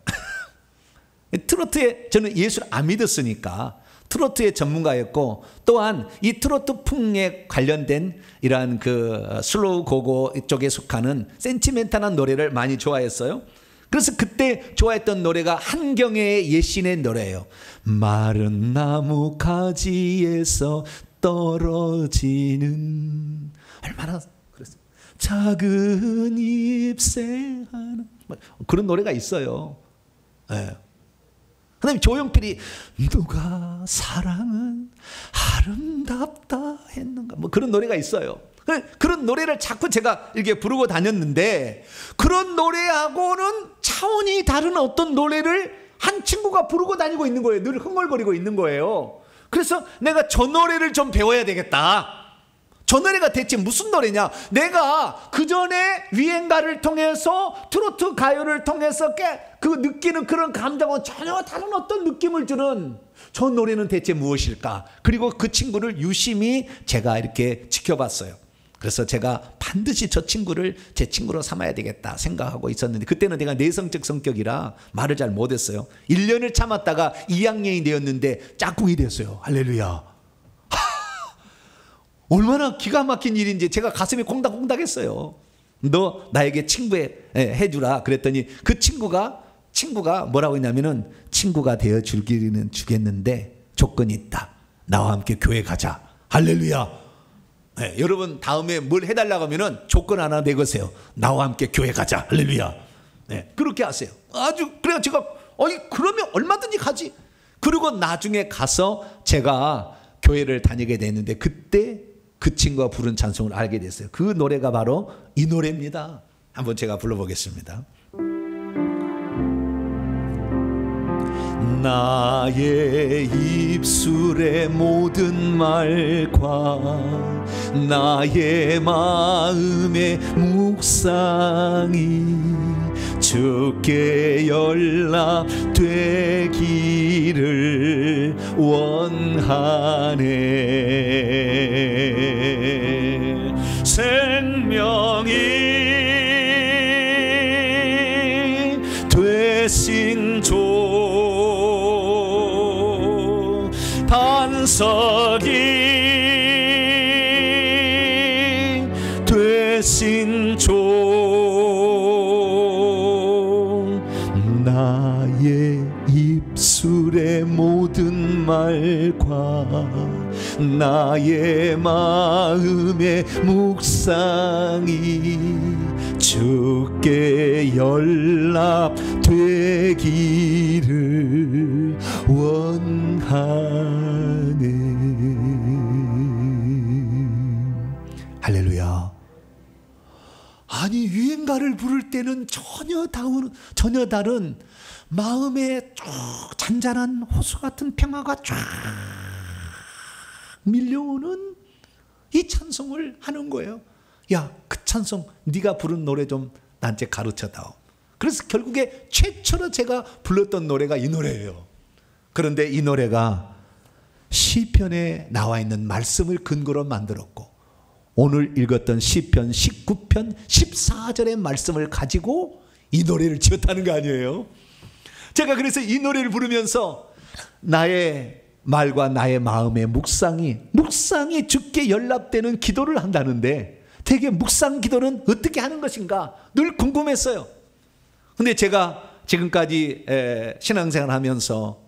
트로트에 저는 예수를 안 믿었으니까 트로트의 전문가였고, 또한 이 트로트 풍에 관련된 이러한 그 슬로우 고고 쪽에 속하는 센티멘탈한 노래를 많이 좋아했어요. 그래서 그때 좋아했던 노래가 한경애의 예신의 노래예요. 마른 나무 가지에서 떨어지는, 얼마나 그랬어요. 작은 잎새 하나, 그런 노래가 있어요. 그다음에 조용필이 누가 사랑은 아름답다 했는가, 뭐 그런 노래가 있어요. 그런 노래를 자꾸 제가 이렇게 부르고 다녔는데, 그런 노래하고는 차원이 다른 어떤 노래를 한 친구가 부르고 다니고 있는 거예요. 늘 흥얼거리고 있는 거예요. 그래서 내가 저 노래를 좀 배워야 되겠다. 저 노래가 대체 무슨 노래냐? 내가 그 전에 유행가를 통해서, 트로트 가요를 통해서 그 느끼는 그런 감정은 전혀 다른 어떤 느낌을 주는 저 노래는 대체 무엇일까? 그리고 그 친구를 유심히 제가 이렇게 지켜봤어요. 그래서 제가 반드시 저 친구를 제 친구로 삼아야 되겠다 생각하고 있었는데, 그때는 내가 내성적 성격이라 말을 잘 못했어요. 1년을 참았다가 2학년이 되었는데 짝꿍이 됐어요. 할렐루야. 얼마나 기가 막힌 일인지 제가 가슴이 콩닥콩닥했어요. 너 나에게 친구해 주라 그랬더니, 그 친구가 뭐라고 했냐면은, 친구가 되어 주기는 주겠는데 조건이 있다. 나와 함께 교회 가자. 할렐루야. 여러분 다음에 뭘 해달라고 하면은 조건 하나 내거세요. 나와 함께 교회 가자. 할렐루야. 그렇게 하세요. 아주, 그래서 제가 그러면 얼마든지 가지. 그리고 나중에 가서 제가 교회를 다니게 됐는데, 그때 그 친구가 부른 찬송을 알게 됐어요. 그 노래가 바로 이 노래입니다. 한번 제가 불러보겠습니다. 나의 입술의 모든 말과 나의 마음의 묵상이 주께 연락되기를 원하네. 생명이 되신 주, 반석이 되신 주, 나의 입술의 모든 말과 나의 마음의 묵상이 주께 연락되기를 원하네. 할렐루야. 아니, 유행가를 부를 때는 전혀 다른 마음에 쭉 잔잔한 호수 같은 평화가 쫙 밀려오는 이 찬송을 하는 거예요. 야, 그 찬송 네가 부른 노래 좀 나한테 가르쳐다오. 그래서 결국에 최초로 제가 불렀던 노래가 이 노래예요. 그런데 이 노래가 시편에 나와 있는 말씀을 근거로 만들었고, 오늘 읽었던 시편 19편 14절의 말씀을 가지고 이 노래를 지었다는 거 아니에요. 제가 그래서 이 노래를 부르면서 나의 말과 나의 마음의 묵상이 주께 연락되는 기도를 한다는데, 되게 묵상 기도는 어떻게 하는 것인가 늘 궁금했어요. 근데 제가 지금까지 신앙생활 하면서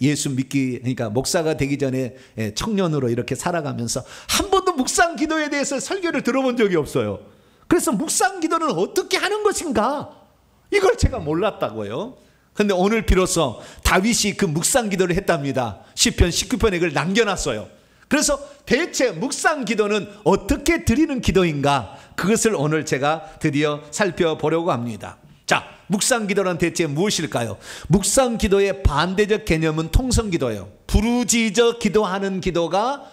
예수 믿기, 그러니까 목사가 되기 전에 청년으로 이렇게 살아가면서 한 번도 묵상 기도에 대해서 설교를 들어본 적이 없어요. 그래서 묵상 기도는 어떻게 하는 것인가, 이걸 제가 몰랐다고요. 근데 오늘 비로소 다윗이 그 묵상 기도를 했답니다. 시편 19편에 그걸 남겨놨어요. 그래서 대체 묵상 기도는 어떻게 드리는 기도인가, 그것을 오늘 제가 드디어 살펴보려고 합니다. 자, 묵상 기도는 대체 무엇일까요? 묵상 기도의 반대적 개념은 통성 기도예요. 부르짖어 기도하는 기도가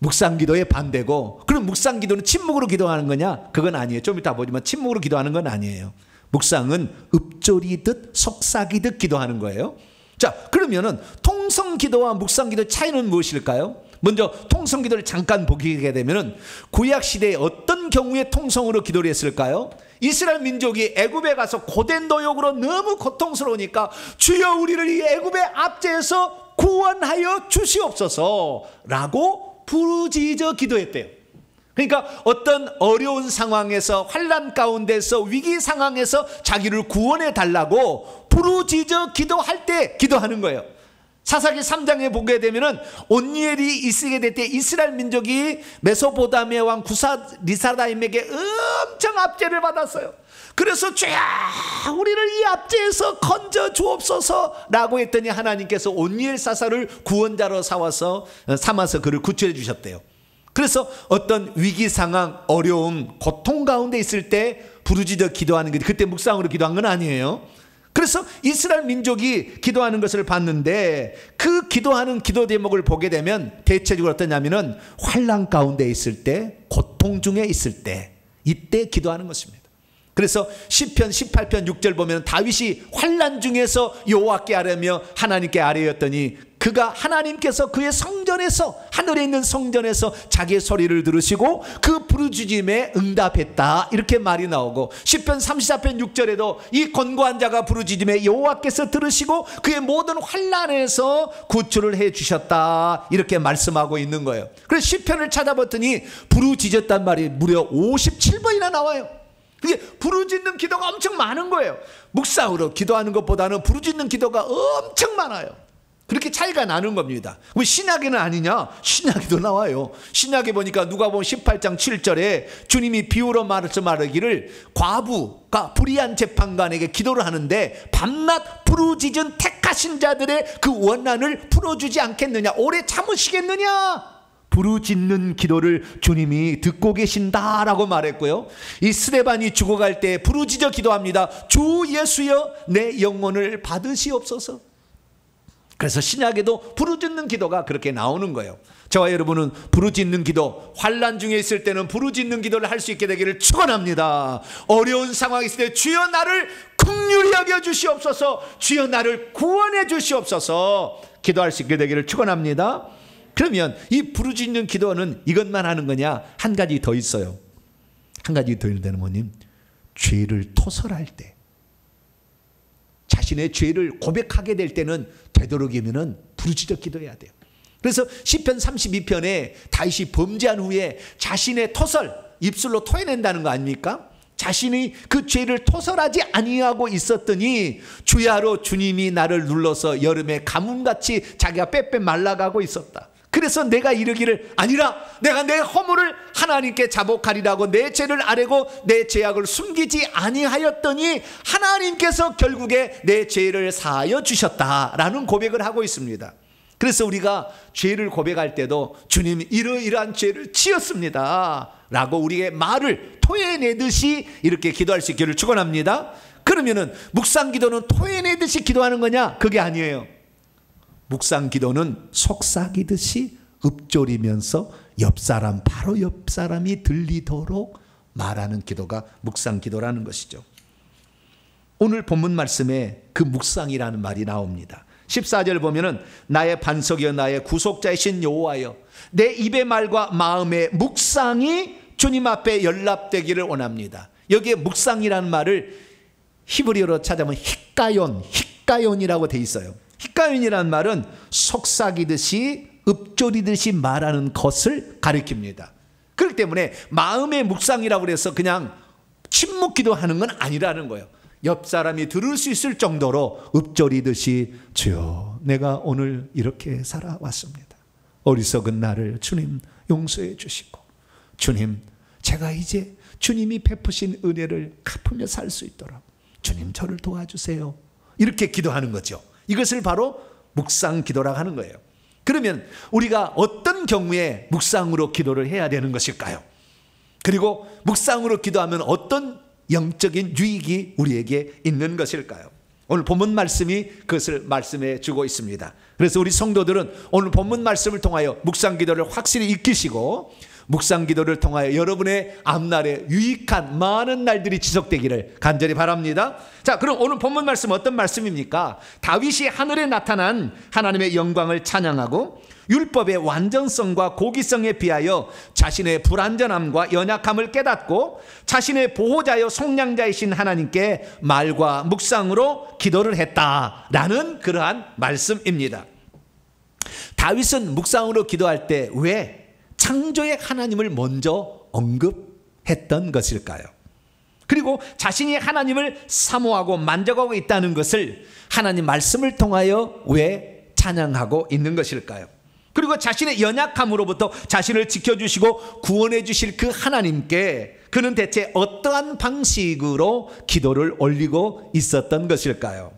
묵상 기도의 반대고, 그럼 묵상 기도는 침묵으로 기도하는 거냐? 그건 아니에요. 좀 이따 보지만 침묵으로 기도하는 건 아니에요. 묵상은 읊조리듯 속삭이듯 기도하는 거예요. 자, 그러면은 통성 기도와 묵상 기도의 차이는 무엇일까요? 먼저 통성 기도를 잠깐 보게 되면은 구약 시대에 어떤 경우에 통성으로 기도를 했을까요? 이스라엘 민족이 애굽에 가서 고된 노역으로 너무 고통스러우니까 주여 우리를 이 애굽의 압제에서 구원하여 주시옵소서라고 부르짖어 기도했대요. 그러니까 어떤 어려운 상황에서, 환난 가운데서, 위기 상황에서 자기를 구원해 달라고 부르짖어 기도할 때 기도하는 거예요. 사사기 3장에 보게 되면은 온니엘이 있게 될 때 이스라엘 민족이 메소포타미아 왕 구사리사다임에게 엄청 압제를 받았어요. 그래서 주여 우리를 이 압제에서 건져 주옵소서라고 했더니 하나님께서 온니엘 사사를 구원자로 삼아서 그를 구출해 주셨대요. 그래서 어떤 위기 상황, 어려움, 고통 가운데 있을 때 부르짖어 기도하는 게, 그때 묵상으로 기도한 건 아니에요. 그래서 이스라엘 민족이 기도하는 것을 봤는데, 그 기도하는 기도 제목을 보게 되면 대체적으로 어떠냐면은 환난 가운데 있을 때, 고통 중에 있을 때, 이때 기도하는 것입니다. 그래서 시편 18편 6절 보면 다윗이 환난 중에서 여호와께 아뢰며 하나님께 아뢰었더니 그가 하나님께서 그의 성전에서, 하늘에 있는 성전에서 자기의 소리를 들으시고 그 부르짖음에 응답했다, 이렇게 말이 나오고, 시편 34편 6절에도 이 권고한 자가 부르짖음에 여호와께서 들으시고 그의 모든 환난에서 구출을 해 주셨다, 이렇게 말씀하고 있는 거예요. 그래서 시편을 찾아봤더니 부르짖었단 말이 무려 57번이나 나와요. 이게 부르짖는 기도가 엄청 많은 거예요. 묵상으로 기도하는 것보다는 부르짖는 기도가 엄청 많아요. 그렇게 차이가 나는 겁니다. 왜 신약에는 아니냐? 신약에도 나와요. 신약에 보니까 누가복음 18장 7절에 주님이 비유로 말하기를 과부가 불의한 재판관에게 기도를 하는데 밤낮 부르짖은 택하신 자들의 그 원한을 풀어주지 않겠느냐, 오래 참으시겠느냐? 부르짖는 기도를 주님이 듣고 계신다라고 말했고요. 이 스데반이 죽어갈 때 부르짖어 기도합니다. 주 예수여 내 영혼을 받으시옵소서. 그래서 신약에도 부르짖는 기도가 그렇게 나오는 거예요. 저와 여러분은 부르짖는 기도, 환난 중에 있을 때는 부르짖는 기도를 할 수 있게 되기를 축원합니다. 어려운 상황이 있을 때 주여 나를 긍휼히 여겨 주시옵소서, 주여 나를 구원해 주시옵소서 기도할 수 있게 되기를 축원합니다. 그러면 이 부르짖는 기도는 이것만 하는 거냐? 한 가지 더 있어요. 한 가지 더 있는 뭐님? 죄를 토설할 때, 자신의 죄를 고백하게 될 때는 되도록이면 부르짖어 기도해야 돼요. 그래서 시편 32편에 다윗이 범죄한 후에 자신의 토설, 입술로 토해낸다는 거 아닙니까? 자신이 그 죄를 토설하지 아니하고 있었더니 주야로 주님이 나를 눌러서 여름에 가뭄같이 자기가 빼빼 말라가고 있었다. 그래서 내가 이르기를 아니라 내가 내 허물을 하나님께 자복하리라고 내 죄를 아뢰고 내 죄악을 숨기지 아니하였더니 하나님께서 결국에 내 죄를 사하여 주셨다라는 고백을 하고 있습니다. 그래서 우리가 죄를 고백할 때도 주님 이러이러한 죄를 지었습니다 라고 우리의 말을 토해내듯이 이렇게 기도할 수 있기를 축원합니다. 그러면은 묵상 기도는 토해내듯이 기도하는 거냐? 그게 아니에요. 묵상 기도는 속삭이듯이 읊조리면서 옆사람, 바로 옆사람이 들리도록 말하는 기도가 묵상 기도라는 것이죠. 오늘 본문 말씀에 그 묵상이라는 말이 나옵니다. 14절 보면은 나의 반석이여 나의 구속자이신 여호와여 내 입의 말과 마음의 묵상이 주님 앞에 연락되기를 원합니다. 여기에 묵상이라는 말을 히브리어로 찾아보면 히카연이라고 돼 있어요. 히카연이라는 말은 속삭이듯이 읊조리듯이 말하는 것을 가리킵니다. 그렇기 때문에 마음의 묵상이라고 해서 그냥 침묵 기도하는 건 아니라는 거예요. 옆 사람이 들을 수 있을 정도로 읊조리듯이 주여 내가 오늘 이렇게 살아왔습니다. 어리석은 나를 주님 용서해 주시고 주님 제가 이제 주님이 베푸신 은혜를 갚으며 살 수 있도록 주님 저를 도와주세요. 이렇게 기도하는 거죠. 이것을 바로 묵상 기도라고 하는 거예요. 그러면 우리가 어떤 경우에 묵상으로 기도를 해야 되는 것일까요? 그리고 묵상으로 기도하면 어떤 영적인 유익이 우리에게 있는 것일까요? 오늘 본문 말씀이 그것을 말씀해 주고 있습니다. 그래서 우리 성도들은 오늘 본문 말씀을 통하여 묵상 기도를 확실히 익히시고 묵상 기도를 통하여 여러분의 앞날에 유익한 많은 날들이 지속되기를 간절히 바랍니다. 자, 그럼 오늘 본문 말씀 어떤 말씀입니까? 다윗이 하늘에 나타난 하나님의 영광을 찬양하고 율법의 완전성과 고기성에 비하여 자신의 불완전함과 연약함을 깨닫고 자신의 보호자여 속량자이신 하나님께 말과 묵상으로 기도를 했다라는 그러한 말씀입니다. 다윗은 묵상으로 기도할 때 왜 창조의 하나님을 먼저 언급했던 것일까요? 그리고 자신이 하나님을 사모하고 만족하고 있다는 것을 하나님 말씀을 통하여 왜 찬양하고 있는 것일까요? 그리고 자신의 연약함으로부터 자신을 지켜주시고 구원해 주실 그 하나님께 그는 대체 어떠한 방식으로 기도를 올리고 있었던 것일까요?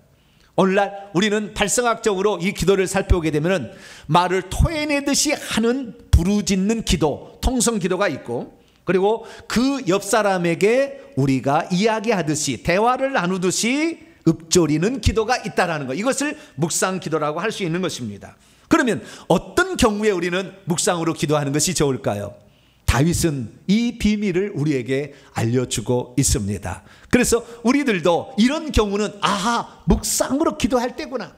오늘날 우리는 발성학적으로 이 기도를 살펴보게 되면 말을 토해내듯이 하는 부르짖는 기도, 통성 기도가 있고 그리고 그 옆 사람에게 우리가 이야기하듯이 대화를 나누듯이 읊조리는 기도가 있다라는 것, 이것을 묵상 기도라고 할 수 있는 것입니다. 그러면 어떤 경우에 우리는 묵상으로 기도하는 것이 좋을까요? 다윗은 이 비밀을 우리에게 알려주고 있습니다. 그래서 우리들도 이런 경우는 아하, 묵상으로 기도할 때구나,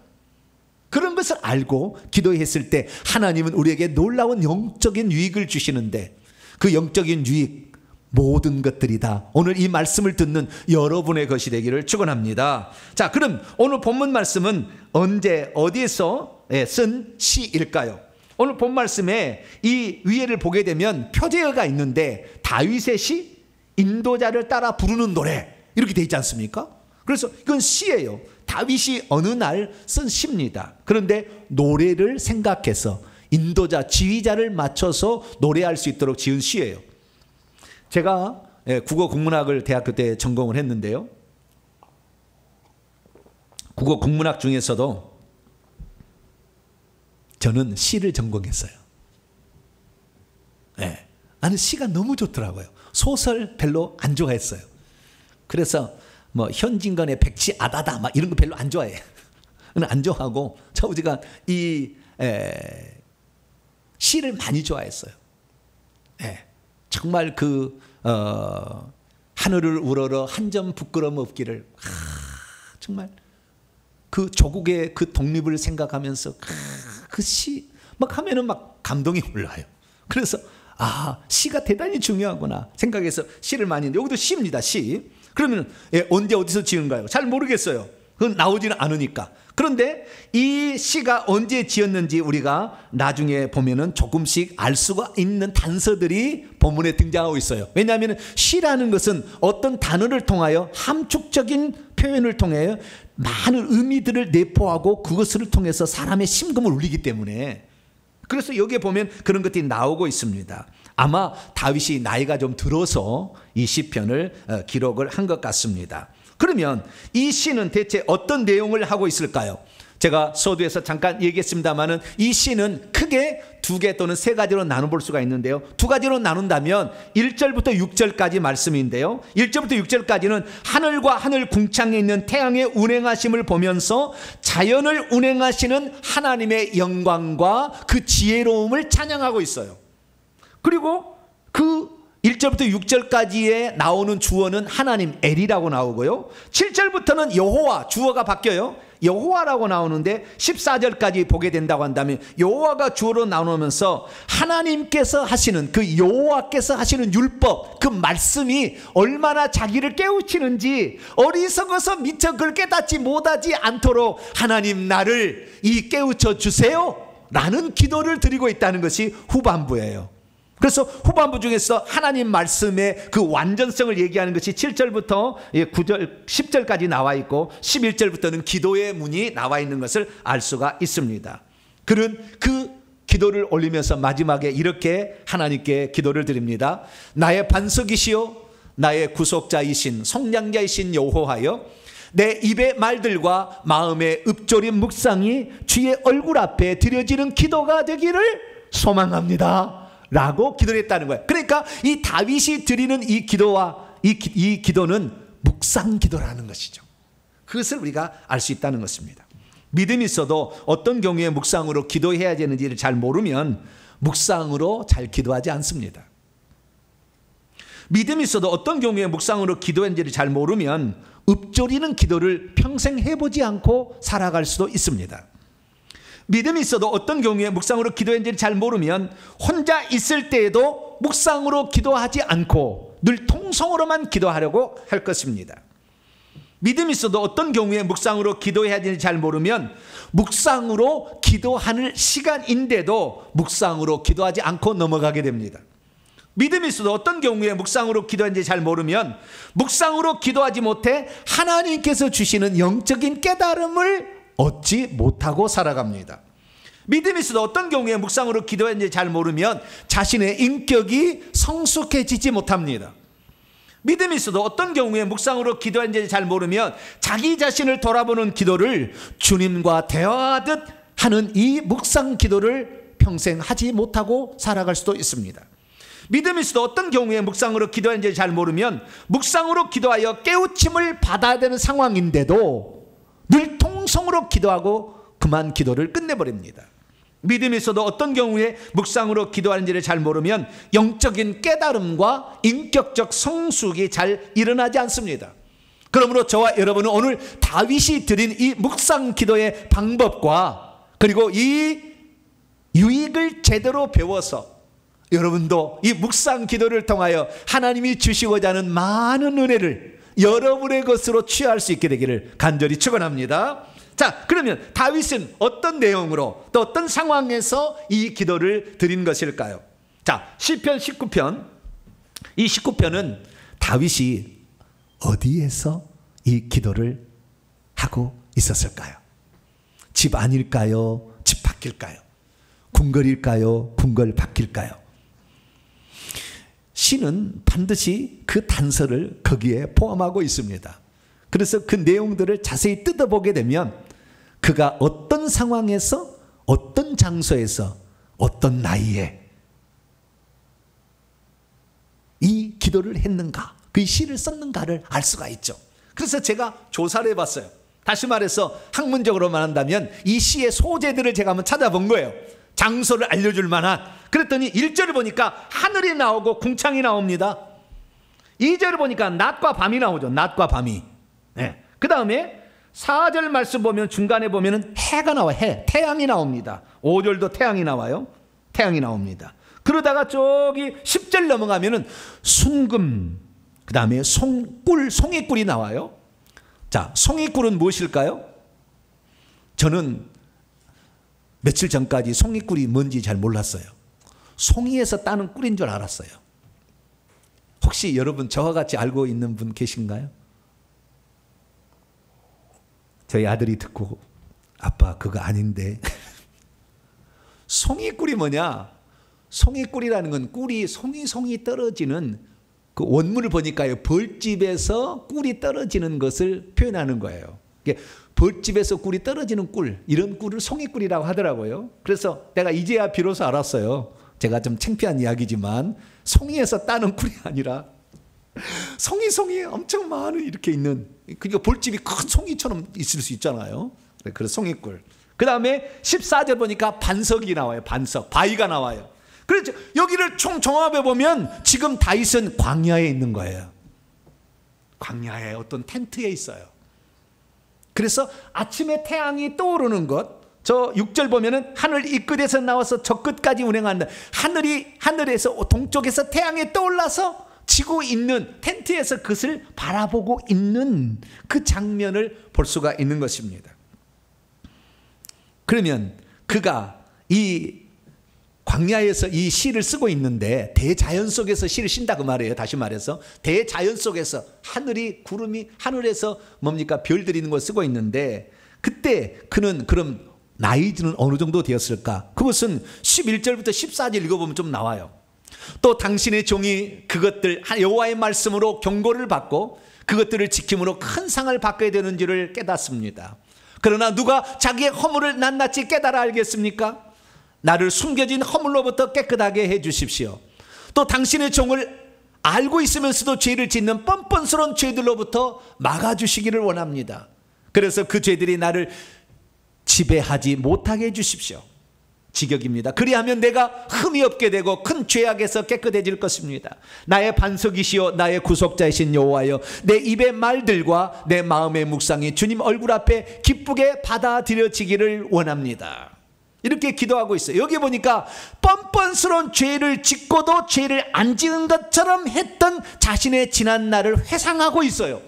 그런 것을 알고 기도했을 때 하나님은 우리에게 놀라운 영적인 유익을 주시는데 그 영적인 유익 모든 것들이 다 오늘 이 말씀을 듣는 여러분의 것이 되기를 축원합니다. 자, 그럼 오늘 본문 말씀은 언제 어디에서 쓴 시일까요? 오늘 본 말씀에 이 위에를 보게 되면 표제어가 있는데 다윗의 시, 인도자를 따라 부르는 노래 이렇게 돼 있지 않습니까? 그래서 이건 시예요. 다윗이 어느 날 쓴 시입니다. 그런데 노래를 생각해서 인도자, 지휘자를 맞춰서 노래할 수 있도록 지은 시예요. 제가 국어 국문학을 대학교 때 전공을 했는데요. 국어 국문학 중에서도 저는 시를 전공했어요. 네. 나는 시가 너무 좋더라고요. 소설 별로 안 좋아했어요. 그래서 뭐 현진건의 백시 아다다 막 이런 거 별로 안 좋아해요. 안 좋아하고 차우지가 이 시를 많이 좋아했어요. 정말 하늘을 우러러 한 점 부끄럼 없기를, 정말 그 조국의 그 독립을 생각하면서 그 시 막 하면은 막 감동이 올라요. 그래서 시가 대단히 중요하구나 생각해서 시를 많이 했는데, 여기도 시입니다. 시. 그러면 언제 어디서 지은가요? 잘 모르겠어요. 그건 나오지는 않으니까. 그런데 이 시가 언제 지었는지 우리가 나중에 보면은 조금씩 알 수가 있는 단서들이 본문에 등장하고 있어요. 왜냐하면 시라는 것은 어떤 단어를 통하여 함축적인 표현을 통하여 많은 의미들을 내포하고 그것을 통해서 사람의 심금을 울리기 때문에, 그래서 여기에 보면 그런 것들이 나오고 있습니다. 아마 다윗이 나이가 좀 들어서 이 시편을 기록을 한 것 같습니다. 그러면 이 시는 대체 어떤 내용을 하고 있을까요? 제가 서두에서 잠깐 얘기했습니다마는 이 시는 크게 2개 또는 3가지로 나눠볼 수가 있는데요. 2가지로 나눈다면 1절부터 6절까지 말씀인데요. 1절부터 6절까지는 하늘과 하늘 궁창에 있는 태양의 운행하심을 보면서 자연을 운행하시는 하나님의 영광과 그 지혜로움을 찬양하고 있어요. 그리고 그 1절부터 6절까지에 나오는 주어는 하나님 엘이라고 나오고요. 7절부터는 여호와, 주어가 바뀌어요. 여호와라고 나오는데 14절까지 보게 된다고 한다면 여호와가 주어로 나오면서 하나님께서 하시는, 그 여호와께서 하시는 율법, 그 말씀이 얼마나 자기를 깨우치는지 어리석어서 미처 그걸 깨닫지 못하지 않도록 하나님 나를 깨우쳐 주세요 라는 기도를 드리고 있다는 것이 후반부예요. 그래서 후반부 중에서 하나님 말씀의 그 완전성을 얘기하는 것이 7절부터 9절, 10절까지 나와 있고 11절부터는 기도의 문이 나와 있는 것을 알 수가 있습니다. 그는 그 기도를 올리면서 마지막에 이렇게 하나님께 기도를 드립니다. 나의 반석이시요 나의 구속자이신 속량자이신 여호와여, 내 입의 말들과 마음의 읊조린 묵상이 주의 얼굴 앞에 드려지는 기도가 되기를 소망합니다 라고 기도를 했다는 거예요. 그러니까 이 다윗이 드리는 이 기도와 이 기도는 묵상 기도라는 것이죠. 그것을 우리가 알 수 있다는 것입니다. 믿음이 있어도 어떤 경우에 묵상으로 기도해야 되는지를 잘 모르면 묵상으로 잘 기도하지 않습니다. 믿음이 있어도 어떤 경우에 묵상으로 기도했는지를 잘 모르면 읊조리는 기도를 평생 해보지 않고 살아갈 수도 있습니다. 믿음이 있어도 어떤 경우에 묵상으로 기도했는지를 잘 모르면 혼자 있을 때에도 묵상으로 기도하지 않고 늘 통성으로만 기도하려고 할 것입니다. 믿음이 있어도 어떤 경우에 묵상으로 기도해야 되는지 잘 모르면 묵상으로 기도하는 시간인데도 묵상으로 기도하지 않고 넘어가게 됩니다. 믿음이 있어도 어떤 경우에 묵상으로 기도했는지 잘 모르면 묵상으로 기도하지 못해 하나님께서 주시는 영적인 깨달음을 얻지 못하고 살아갑니다. 믿음이 있어도 어떤 경우에 묵상으로 기도했는지 잘 모르면 자신의 인격이 성숙해지지 못합니다. 믿음이 있어도 어떤 경우에 묵상으로 기도했는지 잘 모르면 자기 자신을 돌아보는 기도를 주님과 대화하듯 하는 이 묵상 기도를 평생 하지 못하고 살아갈 수도 있습니다. 믿음이 있어도 어떤 경우에 묵상으로 기도했는지 잘 모르면 묵상으로 기도하여 깨우침을 받아야 되는 상황인데도 늘 통성으로 기도하고 그만 기도를 끝내버립니다. 믿음이 있어도 어떤 경우에 묵상으로 기도하는지를 잘 모르면 영적인 깨달음과 인격적 성숙이 잘 일어나지 않습니다. 그러므로 저와 여러분은 오늘 다윗이 드린 이 묵상 기도의 방법과 그리고 이 유익을 제대로 배워서 여러분도 이 묵상 기도를 통하여 하나님이 주시고자 하는 많은 은혜를 여러분의 것으로 취할 수 있게 되기를 간절히 축원합니다. 자, 그러면 다윗은 어떤 내용으로 또 어떤 상황에서 이 기도를 드린 것일까요? 자, 시편 19편. 이 19편은 다윗이 어디에서 이 기도를 하고 있었을까요? 집 안일까요? 집 밖일까요? 궁궐일까요? 궁궐 밖일까요? 시는 반드시 그 단서를 거기에 포함하고 있습니다. 그래서 그 내용들을 자세히 뜯어보게 되면 그가 어떤 상황에서 어떤 장소에서 어떤 나이에 이 기도를 했는가, 그 시를 썼는가를 알 수가 있죠. 그래서 제가 조사를 해봤어요. 다시 말해서 학문적으로 말한다면 이 시의 소재들을 제가 한번 찾아본 거예요. 장소를 알려줄 만한. 그랬더니 1절을 보니까 하늘이 나오고 궁창이 나옵니다. 2절을 보니까 낮과 밤이 나오죠. 낮과 밤이. 네. 그 다음에 4절 말씀 보면 중간에 보면은 해가 나와요. 태양이 나옵니다. 5절도 태양이 나와요. 태양이 나옵니다. 그러다가 저기 10절 넘어가면은 순금, 그 다음에 송이꿀이 나와요. 자, 송이꿀은 무엇일까요? 저는 며칠 전까지 송이꿀이 뭔지 잘 몰랐어요. 송이에서 따는 꿀인 줄 알았어요. 혹시 여러분 저와 같이 알고 있는 분 계신가요? 저희 아들이 듣고 아빠 그거 아닌데. 송이꿀이 뭐냐? 송이꿀이라는 건 꿀이 송이 떨어지는 그 원문을 보니까요, 벌집에서 꿀이 떨어지는 것을 표현하는 거예요. 벌집에서 꿀이 떨어지는 꿀, 이런 꿀을 송이꿀이라고 하더라고요. 그래서 내가 이제야 비로소 알았어요. 제가 좀 창피한 이야기지만 송이에서 따는 꿀이 아니라 송이에 엄청 많은 이렇게 있는, 그러니까 벌집이 큰 송이처럼 있을 수 있잖아요. 그래서 송이꿀. 그 다음에 14절 보니까 반석이 나와요. 반석, 바위가 나와요. 그래서 여기를 총 종합해 보면 지금 다윗은 광야에 있는 거예요. 광야에 어떤 텐트에 있어요. 그래서 아침에 태양이 떠오르는 것, 저 6절 보면은 하늘 이 끝에서 나와서 저 끝까지 운행한다. 하늘에서 동쪽에서 태양이 떠올라서 지고 있는 텐트에서 그것을 바라보고 있는 그 장면을 볼 수가 있는 것입니다. 그러면 그가 이 광야에서 이 시를 쓰고 있는데 대자연 속에서 시를 쓴다고 말해요. 다시 말해서 대자연 속에서 하늘이, 구름이, 하늘에서 뭡니까, 별들이 있는 걸 쓰고 있는데, 그때 그는 그럼 나이는 어느 정도 되었을까? 그것은 11절부터 14절 읽어보면 좀 나와요. 또 당신의 종이 그것들 여호와의 말씀으로 경고를 받고 그것들을 지킴으로 큰 상을 받게 되는 줄을 깨닫습니다. 그러나 누가 자기의 허물을 낱낱이 깨달아 알겠습니까? 나를 숨겨진 허물로부터 깨끗하게 해 주십시오. 또 당신의 종을 알고 있으면서도 죄를 짓는 뻔뻔스러운 죄들로부터 막아주시기를 원합니다. 그래서 그 죄들이 나를 지배하지 못하게 해 주십시오. 직역입니다. 그리하면 내가 흠이 없게 되고 큰 죄악에서 깨끗해질 것입니다. 나의 반석이시요 나의 구속자이신 여호와여, 내 입의 말들과 내 마음의 묵상이 주님 얼굴 앞에 기쁘게 받아들여지기를 원합니다. 이렇게 기도하고 있어요. 여기 보니까 뻔뻔스러운 죄를 짓고도 죄를 안 지은 것처럼 했던 자신의 지난 날을 회상하고 있어요.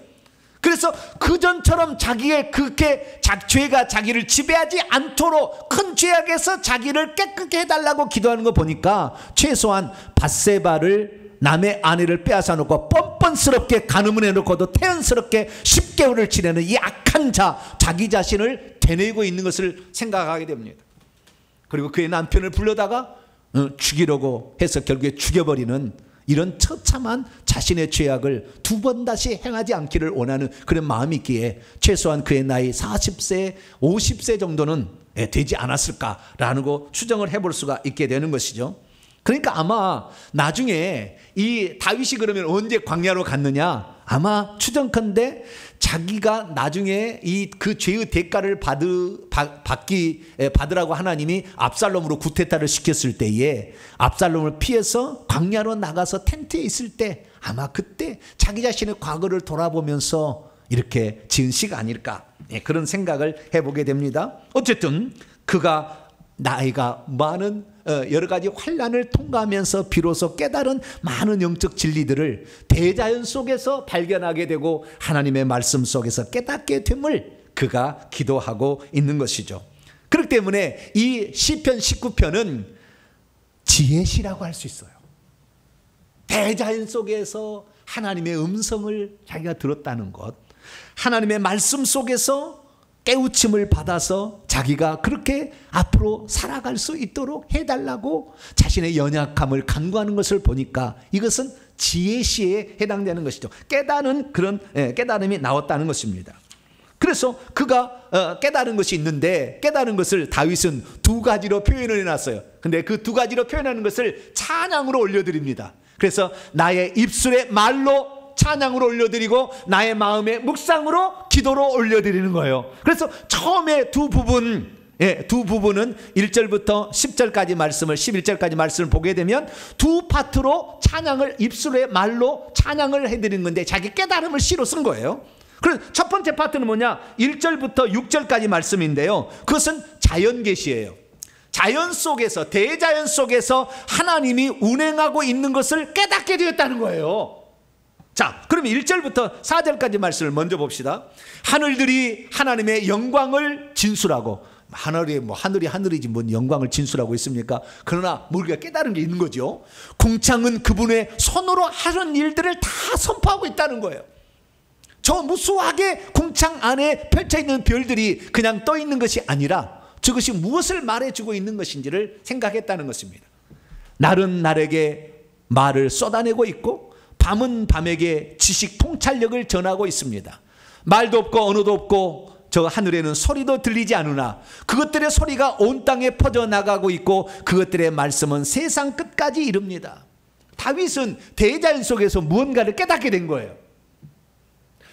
그래서 그전처럼 자기의 그렇게 죄가 자기를 지배하지 않도록 큰 죄악에서 자기를 깨끗게 해달라고 기도하는 거 보니까 최소한 밧세바를, 남의 아내를 빼앗아 놓고 뻔뻔스럽게 간음을 해놓고도 태연스럽게 10개월을 지내는 이 악한 자기 자신을 되뇌고 있는 것을 생각하게 됩니다. 그리고 그의 남편을 불러다가 죽이려고 해서 결국에 죽여버리는 이런 처참한 자신의 죄악을 두 번 다시 행하지 않기를 원하는 그런 마음이 있기에 최소한 그의 나이 40세, 50세 정도는 되지 않았을까라는 거 추정을 해볼 수가 있게 되는 것이죠. 그러니까 아마 나중에 이 다윗이 그러면 언제 광야로 갔느냐, 아마 추정컨대 자기가 나중에 이 그 죄의 대가를 받으라고 하나님이 압살롬으로 구테타를 시켰을 때에 압살롬을 피해서 광야로 나가서 텐트에 있을 때 아마 그때 자기 자신의 과거를 돌아보면서 이렇게 지은 시가 아닐까, 그런 생각을 해보게 됩니다. 어쨌든 그가 나이가 많은 여러 가지 환난을 통과하면서 비로소 깨달은 많은 영적 진리들을 대자연 속에서 발견하게 되고 하나님의 말씀 속에서 깨닫게 됨을 그가 기도하고 있는 것이죠. 그렇기 때문에 이 시편 19편은 지혜시라고 할 수 있어요. 대자연 속에서 하나님의 음성을 자기가 들었다는 것, 하나님의 말씀 속에서 깨우침을 받아서 자기가 그렇게 앞으로 살아갈 수 있도록 해달라고 자신의 연약함을 간구하는 것을 보니까 이것은 지혜시에 해당되는 것이죠. 깨닫는 그런 깨달음이 나왔다는 것입니다. 그래서 그가 깨달은 것이 있는데 깨달은 것을 다윗은 두 가지로 표현을 해놨어요. 근데 그 두 가지로 표현하는 것을 찬양으로 올려드립니다. 그래서 나의 입술의 말로 찬양으로 올려드리고 나의 마음의 묵상으로 기도로 올려드리는 거예요. 그래서 처음에 두 부분은 1절부터 10절까지 말씀을 11절까지 말씀을 보게 되면 두 파트로 찬양을 입술의 말로 찬양을 해드리는 건데 자기 깨달음을 시로 쓴 거예요. 그럼 첫 번째 파트는 뭐냐? 1절부터 6절까지 말씀인데요. 그것은 자연계시예요. 자연 속에서, 대자연 속에서 하나님이 운행하고 있는 것을 깨닫게 되었다는 거예요. 자, 그러면 1절부터 4절까지 말씀을 먼저 봅시다. 하늘들이 하나님의 영광을 진술하고, 하늘이지 뭔 영광을 진술하고 있습니까? 그러나 우리가 깨달은 게 있는 거죠. 궁창은 그분의 손으로 하는 일들을 다 선포하고 있다는 거예요. 저 무수하게 궁창 안에 펼쳐있는 별들이 그냥 떠 있는 것이 아니라 저것이 무엇을 말해주고 있는 것인지를 생각했다는 것입니다. 날은 날에게 말을 쏟아내고 있고 밤은 밤에게 지식 통찰력을 전하고 있습니다. 말도 없고 언어도 없고 저 하늘에는 소리도 들리지 않으나 그것들의 소리가 온 땅에 퍼져나가고 있고 그것들의 말씀은 세상 끝까지 이릅니다. 다윗은 대자연 속에서 무언가를 깨닫게 된 거예요.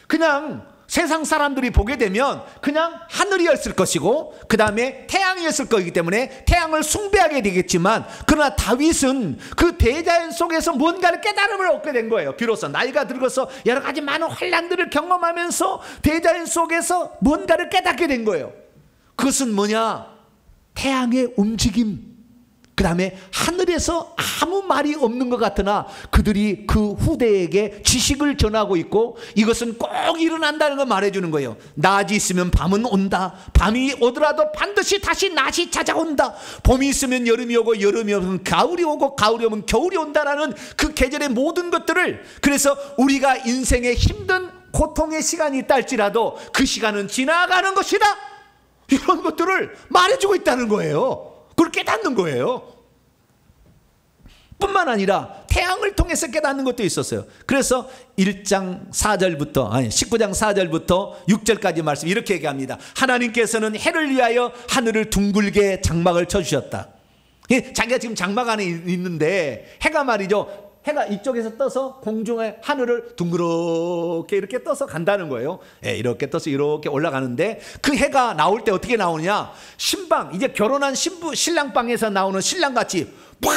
그냥 세상 사람들이 보게 되면 그냥 하늘이었을 것이고 그 다음에 태양이었을 거기 때문에 태양을 숭배하게 되겠지만, 그러나 다윗은 그 대자연 속에서 무언가를 깨달음을 얻게 된 거예요. 비로소 나이가 들어서 여러 가지 많은 환난들을 경험하면서 대자연 속에서 무언가를 깨닫게 된 거예요. 그것은 뭐냐? 태양의 움직임, 그 다음에 하늘에서 아무 말이 없는 것 같으나 그들이 그 후대에게 지식을 전하고 있고 이것은 꼭 일어난다는 걸 말해주는 거예요. 낮이 있으면 밤은 온다. 밤이 오더라도 반드시 다시 낮이 찾아온다. 봄이 있으면 여름이 오고 여름이 오면 가을이 오고 가을이 오면 겨울이 온다라는 그 계절의 모든 것들을, 그래서 우리가 인생의 힘든 고통의 시간이 있다 할지라도 그 시간은 지나가는 것이다, 이런 것들을 말해주고 있다는 거예요. 그걸 깨닫는 거예요. 뿐만 아니라 태양을 통해서 깨닫는 것도 있었어요. 그래서 19장 4절부터 6절까지 말씀 이렇게 얘기합니다. 하나님께서는 해를 위하여 하늘을 둥글게 장막을 쳐주셨다. 자기가 지금 장막 안에 있는데 해가 말이죠, 해가 이쪽에서 떠서 공중에 하늘을 둥그렇게 이렇게 떠서 간다는 거예요. 이렇게 떠서 이렇게 올라가는데 그 해가 나올 때 어떻게 나오냐? 신방, 이제 결혼한 신랑방에서 나오는 신랑같이 막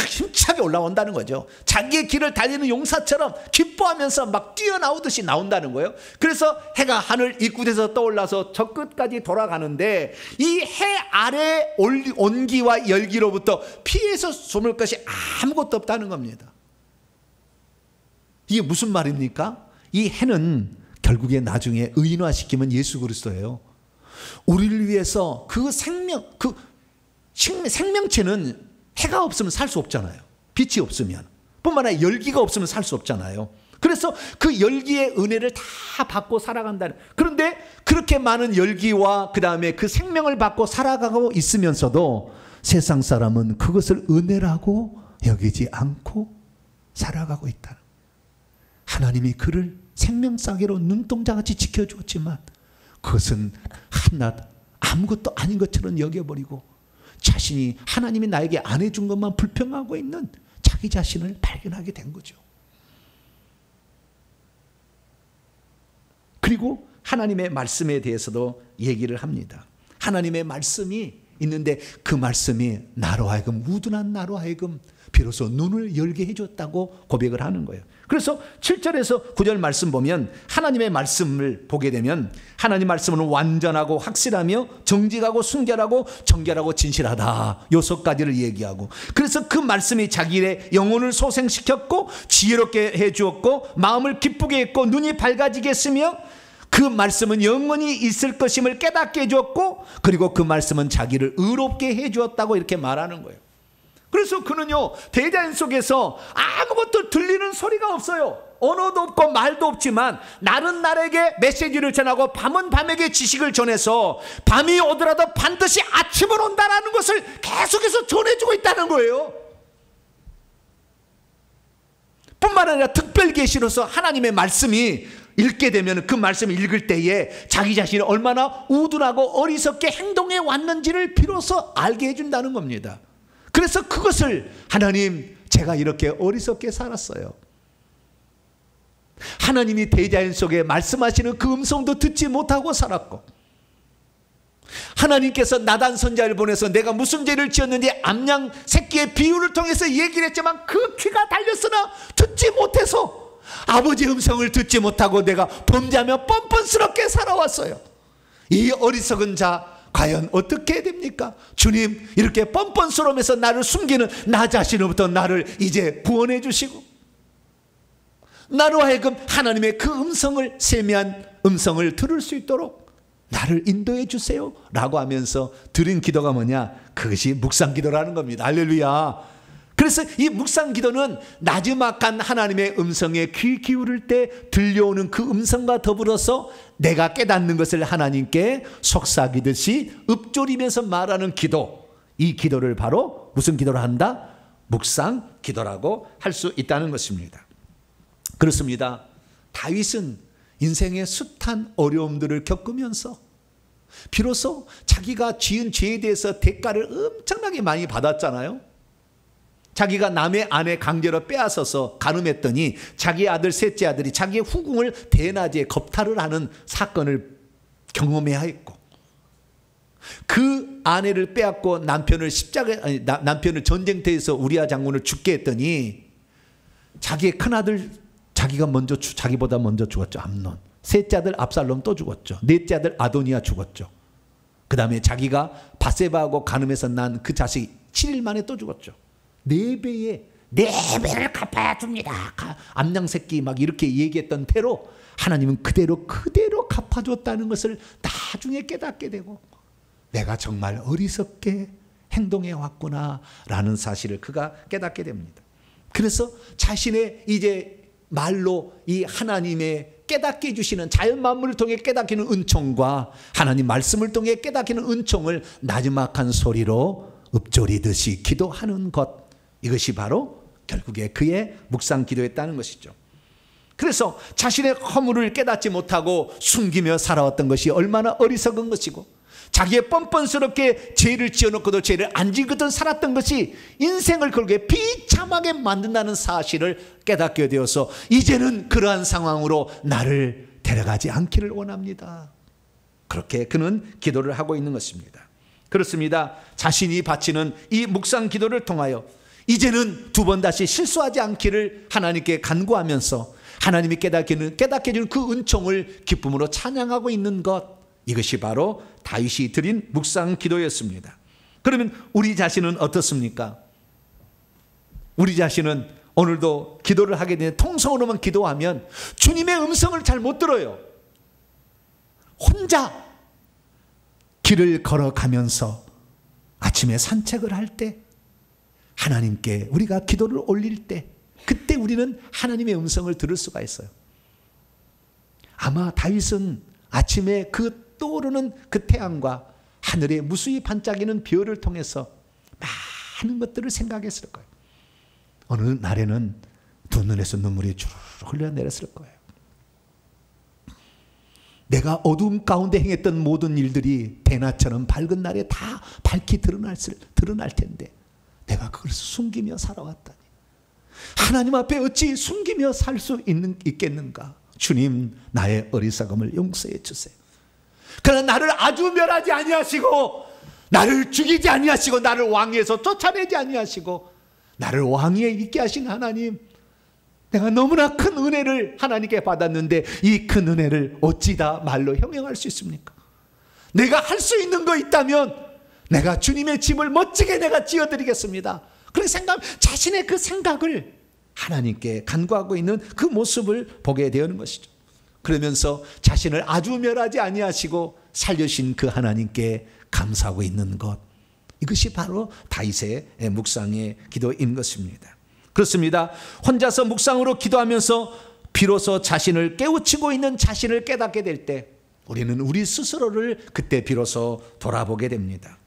힘차게 올라온다는 거죠. 자기의 길을 달리는 용사처럼 기뻐하면서 막 뛰어나오듯이 나온다는 거예요. 그래서 해가 하늘 입구에서 떠올라서 저 끝까지 돌아가는데 이 해 아래 온기와 열기로부터 피해서 숨을 것이 아무것도 없다는 겁니다. 이게 무슨 말입니까? 이 해는 결국에 나중에 의인화시키면 예수 그리스도예요. 우리를 위해서 그 생명체는 해가 없으면 살 수 없잖아요. 빛이 없으면. 뿐만 아니라 열기가 없으면 살 수 없잖아요. 그래서 그 열기의 은혜를 다 받고 살아간다는. 그런데 그렇게 많은 열기와 그 다음에 그 생명을 받고 살아가고 있으면서도 세상 사람은 그것을 은혜라고 여기지 않고 살아가고 있다는. 하나님이 그를 생명싸개로 눈동자같이 지켜주었지만 그것은 한낱 아무것도 아닌 것처럼 여겨버리고 자신이, 하나님이 나에게 안 해준 것만 불평하고 있는 자기 자신을 발견하게 된 거죠. 그리고 하나님의 말씀에 대해서도 얘기를 합니다. 하나님의 말씀이 있는데 그 말씀이 나로 하여금, 우둔한 나로 하여금 비로소 눈을 열게 해줬다고 고백을 하는 거예요. 그래서 7절에서 9절 말씀 보면 하나님의 말씀을 보게 되면 하나님 말씀은 완전하고 확실하며 정직하고 순결하고 정결하고 진실하다, 요 6가지를 얘기하고, 그래서 그 말씀이 자기의 영혼을 소생시켰고 지혜롭게 해주었고 마음을 기쁘게 했고 눈이 밝아지게 했으며 그 말씀은 영원히 있을 것임을 깨닫게 해주었고 그리고 그 말씀은 자기를 의롭게 해주었다고 이렇게 말하는 거예요. 그래서 그는요, 대자연 속에서 아무것도 들리는 소리가 없어요. 언어도 없고 말도 없지만 날은 날에게 메시지를 전하고 밤은 밤에게 지식을 전해서 밤이 오더라도 반드시 아침은 온다라는 것을 계속해서 전해주고 있다는 거예요. 뿐만 아니라 특별계시로서 하나님의 말씀이 읽게 되면 그 말씀을 읽을 때에 자기 자신이 얼마나 우둔하고 어리석게 행동해 왔는지를 비로소 알게 해준다는 겁니다. 그래서 그것을 하나님, 제가 이렇게 어리석게 살았어요. 하나님이 대자연 속에 말씀하시는 그 음성도 듣지 못하고 살았고, 하나님께서 나단 선지자를 보내서 내가 무슨 죄를 지었는지 암양 새끼의 비유를 통해서 얘기를 했지만 그 귀가 달렸으나 듣지 못해서 아버지의 음성을 듣지 못하고 내가 범죄하며 뻔뻔스럽게 살아왔어요. 이 어리석은 자 과연 어떻게 해야 됩니까? 주님, 이렇게 뻔뻔스러우면서 나를 숨기는 나 자신으로부터 나를 이제 구원해 주시고, 나로 하여금 하나님의 그 음성을, 세미한 음성을 들을 수 있도록 나를 인도해 주세요 라고 하면서 드린 기도가 뭐냐? 그것이 묵상기도라는 겁니다. 할렐루야. 그래서 이 묵상기도는 나지막한 하나님의 음성에 귀 기울일 때 들려오는 그 음성과 더불어서 내가 깨닫는 것을 하나님께 속삭이듯이 읊조리면서 말하는 기도, 이 기도를 바로 무슨 기도를 한다? 묵상기도라고 할 수 있다는 것입니다. 그렇습니다. 다윗은 인생의 숱한 어려움들을 겪으면서 비로소 자기가 지은 죄에 대해서 대가를 엄청나게 많이 받았잖아요. 자기가 남의 아내 강제로 빼앗아서 간음했더니 자기 아들 셋째 아들이 자기의 후궁을 대낮에 겁탈을 하는 사건을 경험해야 했고, 그 아내를 빼앗고 남편을 남편을 전쟁터에서 우리아 장군을 죽게 했더니 자기의 큰아들, 자기보다 먼저 죽었죠. 암논. 셋째 아들 압살롬 또 죽었죠. 넷째 아들 아도니아 죽었죠. 그 다음에 자기가 바세바하고 간음해서 난 그 자식이 7일 만에 또 죽었죠. 4배를 갚아야 줍니다. 암양 새끼 막 이렇게 얘기했던 대로 하나님은 그대로 갚아줬다는 것을 나중에 깨닫게 되고, 내가 정말 어리석게 행동해 왔구나 라는 사실을 그가 깨닫게 됩니다. 그래서 자신의 이제 말로 이 하나님의 깨닫게 해주시는 자연 만물을 통해 깨닫기는 은총과 하나님 말씀을 통해 깨닫기는 은총을 나지막한 소리로 읊조리듯이 기도하는 것, 이것이 바로 결국에 그의 묵상 기도였다는 것이죠. 그래서 자신의 허물을 깨닫지 못하고 숨기며 살아왔던 것이 얼마나 어리석은 것이고, 자기의 뻔뻔스럽게 죄를 지어놓고도 죄를 안 지거든 살았던 것이 인생을 결국에 비참하게 만든다는 사실을 깨닫게 되어서 이제는 그러한 상황으로 나를 데려가지 않기를 원합니다. 그렇게 그는 기도를 하고 있는 것입니다. 그렇습니다. 자신이 바치는 이 묵상 기도를 통하여 이제는 두 번 다시 실수하지 않기를 하나님께 간구하면서 하나님이 깨닫게 해주는 그 은총을 기쁨으로 찬양하고 있는 것, 이것이 바로 다윗이 드린 묵상 기도였습니다. 그러면 우리 자신은 어떻습니까? 우리 자신은 오늘도 기도를 하게 되는, 통성으로만 기도하면 주님의 음성을 잘 못 들어요. 혼자 길을 걸어가면서 아침에 산책을 할 때, 하나님께 우리가 기도를 올릴 때, 그때 우리는 하나님의 음성을 들을 수가 있어요. 아마 다윗은 아침에 그 떠오르는 그 태양과 하늘에 무수히 반짝이는 별을 통해서 많은 것들을 생각했을 거예요. 어느 날에는 두 눈에서 눈물이 주르르 흘러내렸을 거예요. 내가 어두움 가운데 행했던 모든 일들이 대낮처럼 밝은 날에 다 밝히 드러날 텐데 내가 그걸 숨기며 살아왔다니, 하나님 앞에 어찌 숨기며 살 수 있겠는가? 주님, 나의 어리석음을 용서해 주세요. 그러나 나를 아주 멸하지 아니하시고, 나를 죽이지 아니하시고, 나를 왕위에서 쫓아내지 아니하시고, 나를 왕위에 있게 하신 하나님, 내가 너무나 큰 은혜를 하나님께 받았는데 이 큰 은혜를 어찌 다 말로 형용할 수 있습니까? 내가 할 수 있는 거 있다면 내가 주님의 집을 멋지게 내가 지어드리겠습니다. 그렇게 자신의 그 생각을 하나님께 간구하고 있는 그 모습을 보게 되는 것이죠. 그러면서 자신을 아주 멸하지 아니하시고 살려신 그 하나님께 감사하고 있는 것, 이것이 바로 다윗의 묵상의 기도인 것입니다. 그렇습니다. 혼자서 묵상으로 기도하면서 비로소 자신을 깨우치고 있는 자신을 깨닫게 될 때 우리는 우리 스스로를 그때 비로소 돌아보게 됩니다.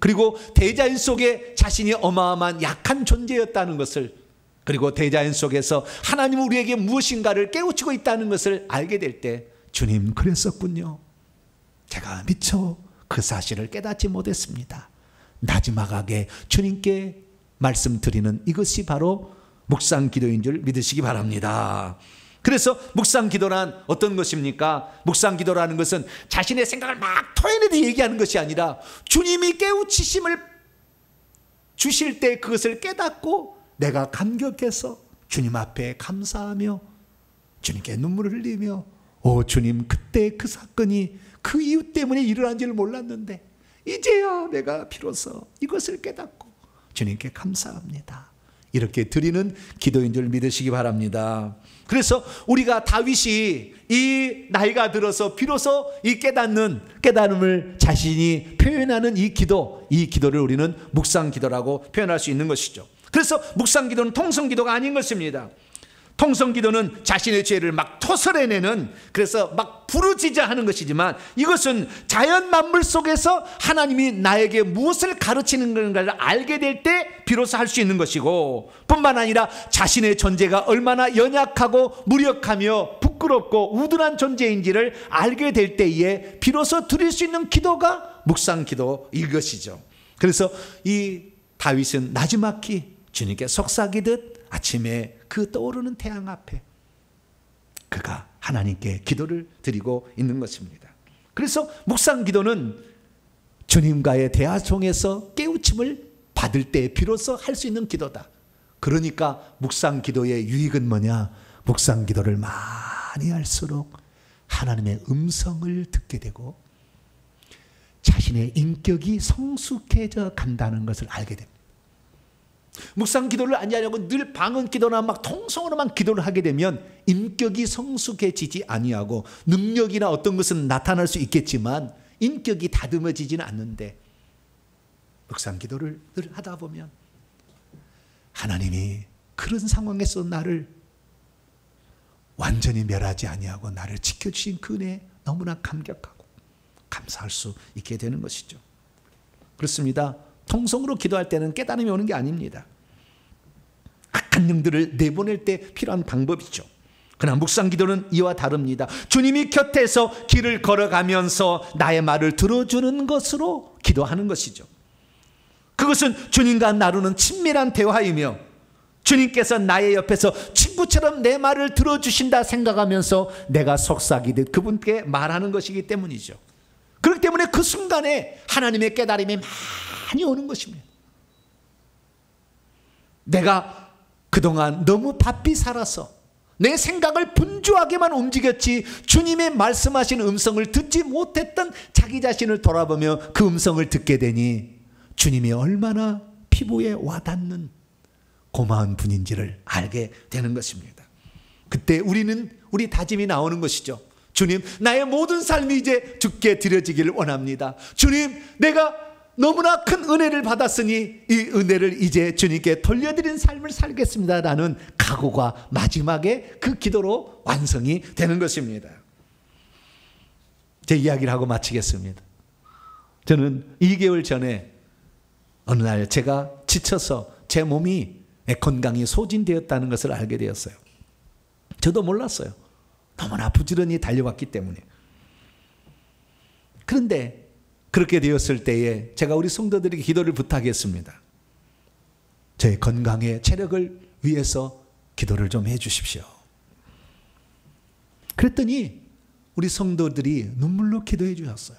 그리고 대자연 속에 자신이 어마어마한 약한 존재였다는 것을, 그리고 대자연 속에서 하나님은 우리에게 무엇인가를 깨우치고 있다는 것을 알게 될 때, 주님, 그랬었군요. 제가 미처 그 사실을 깨닫지 못했습니다. 나지막하게 주님께 말씀드리는 이것이 바로 묵상 기도인 줄 믿으시기 바랍니다. 그래서 묵상 기도란 어떤 것입니까? 묵상 기도라는 것은 자신의 생각을 막 토해내듯 얘기하는 것이 아니라 주님이 깨우치심을 주실 때 그것을 깨닫고 내가 감격해서 주님 앞에 감사하며 주님께 눈물을 흘리며 오 주님, 그때 그 사건이 그 이유 때문에 일어난 줄 몰랐는데 이제야 내가 비로소 이것을 깨닫고 주님께 감사합니다. 이렇게 드리는 기도인 줄 믿으시기 바랍니다. 그래서 우리가 다윗이 이 나이가 들어서 비로소 이 깨달음을 자신이 표현하는 이 기도를 우리는 묵상 기도라고 표현할 수 있는 것이죠. 그래서 묵상 기도는 통성 기도가 아닌 것입니다. 통성 기도는 자신의 죄를 막 토설해내는, 그래서 막 부르짖어하는 것이지만 이것은 자연 만물 속에서 하나님이 나에게 무엇을 가르치는 건가를 알게 될 때 비로소 할 수 있는 것이고, 뿐만 아니라 자신의 존재가 얼마나 연약하고 무력하며 부끄럽고 우둔한 존재인지를 알게 될 때에 비로소 드릴 수 있는 기도가 묵상 기도인 것이죠. 그래서 이 다윗은 나지막히 주님께 속삭이듯 아침에 그 떠오르는 태양 앞에 그가 하나님께 기도를 드리고 있는 것입니다. 그래서 묵상 기도는 주님과의 대화 속에서 깨우침을 받을 때 비로소 할 수 있는 기도다. 그러니까 묵상 기도의 유익은 뭐냐? 묵상 기도를 많이 할수록 하나님의 음성을 듣게 되고 자신의 인격이 성숙해져 간다는 것을 알게 됩니다. 묵상 기도를 안 하려고 늘 방언 기도나 막 통성으로만 기도를 하게 되면 인격이 성숙해지지 아니하고 능력이나 어떤 것은 나타날 수 있겠지만 인격이 다듬어지지는 않는데, 묵상 기도를 늘 하다 보면 하나님이 그런 상황에서 나를 완전히 멸하지 아니하고 나를 지켜주신 그 은혜에 너무나 감격하고 감사할 수 있게 되는 것이죠. 그렇습니다. 통성으로 기도할 때는 깨달음이 오는 게 아닙니다. 악한 영들을 내보낼 때 필요한 방법이죠. 그러나 묵상 기도는 이와 다릅니다. 주님이 곁에서 길을 걸어가면서 나의 말을 들어주는 것으로 기도하는 것이죠. 그것은 주님과 나누는 친밀한 대화이며 주님께서 나의 옆에서 친구처럼 내 말을 들어주신다 생각하면서 내가 속삭이듯 그분께 말하는 것이기 때문이죠. 그렇기 때문에 그 순간에 하나님의 깨달음이 많이 오는 것입니다. 내가 그동안 너무 바삐 살아서 내 생각을 분주하게만 움직였지 주님의 말씀하신 음성을 듣지 못했던 자기 자신을 돌아보며 그 음성을 듣게 되니 주님이 얼마나 피부에 와닿는 고마운 분인지를 알게 되는 것입니다. 그때 우리 다짐이 나오는 것이죠. 주님, 나의 모든 삶이 이제 주께 드려지기를 원합니다. 주님, 내가 너무나 큰 은혜를 받았으니 이 은혜를 이제 주님께 돌려드리는 삶을 살겠습니다 라는 각오가 마지막에 그 기도로 완성이 되는 것입니다. 제 이야기를 하고 마치겠습니다. 저는 2개월 전에 어느 날 제가 지쳐서 제 몸이 건강이 소진되었다는 것을 알게 되었어요. 저도 몰랐어요. 너무나 부지런히 달려왔기 때문에. 그런데 그렇게 되었을 때에 제가 우리 성도들에게 기도를 부탁했습니다. 제 건강의 체력을 위해서 기도를 좀 해 주십시오. 그랬더니 우리 성도들이 눈물로 기도해 주셨어요.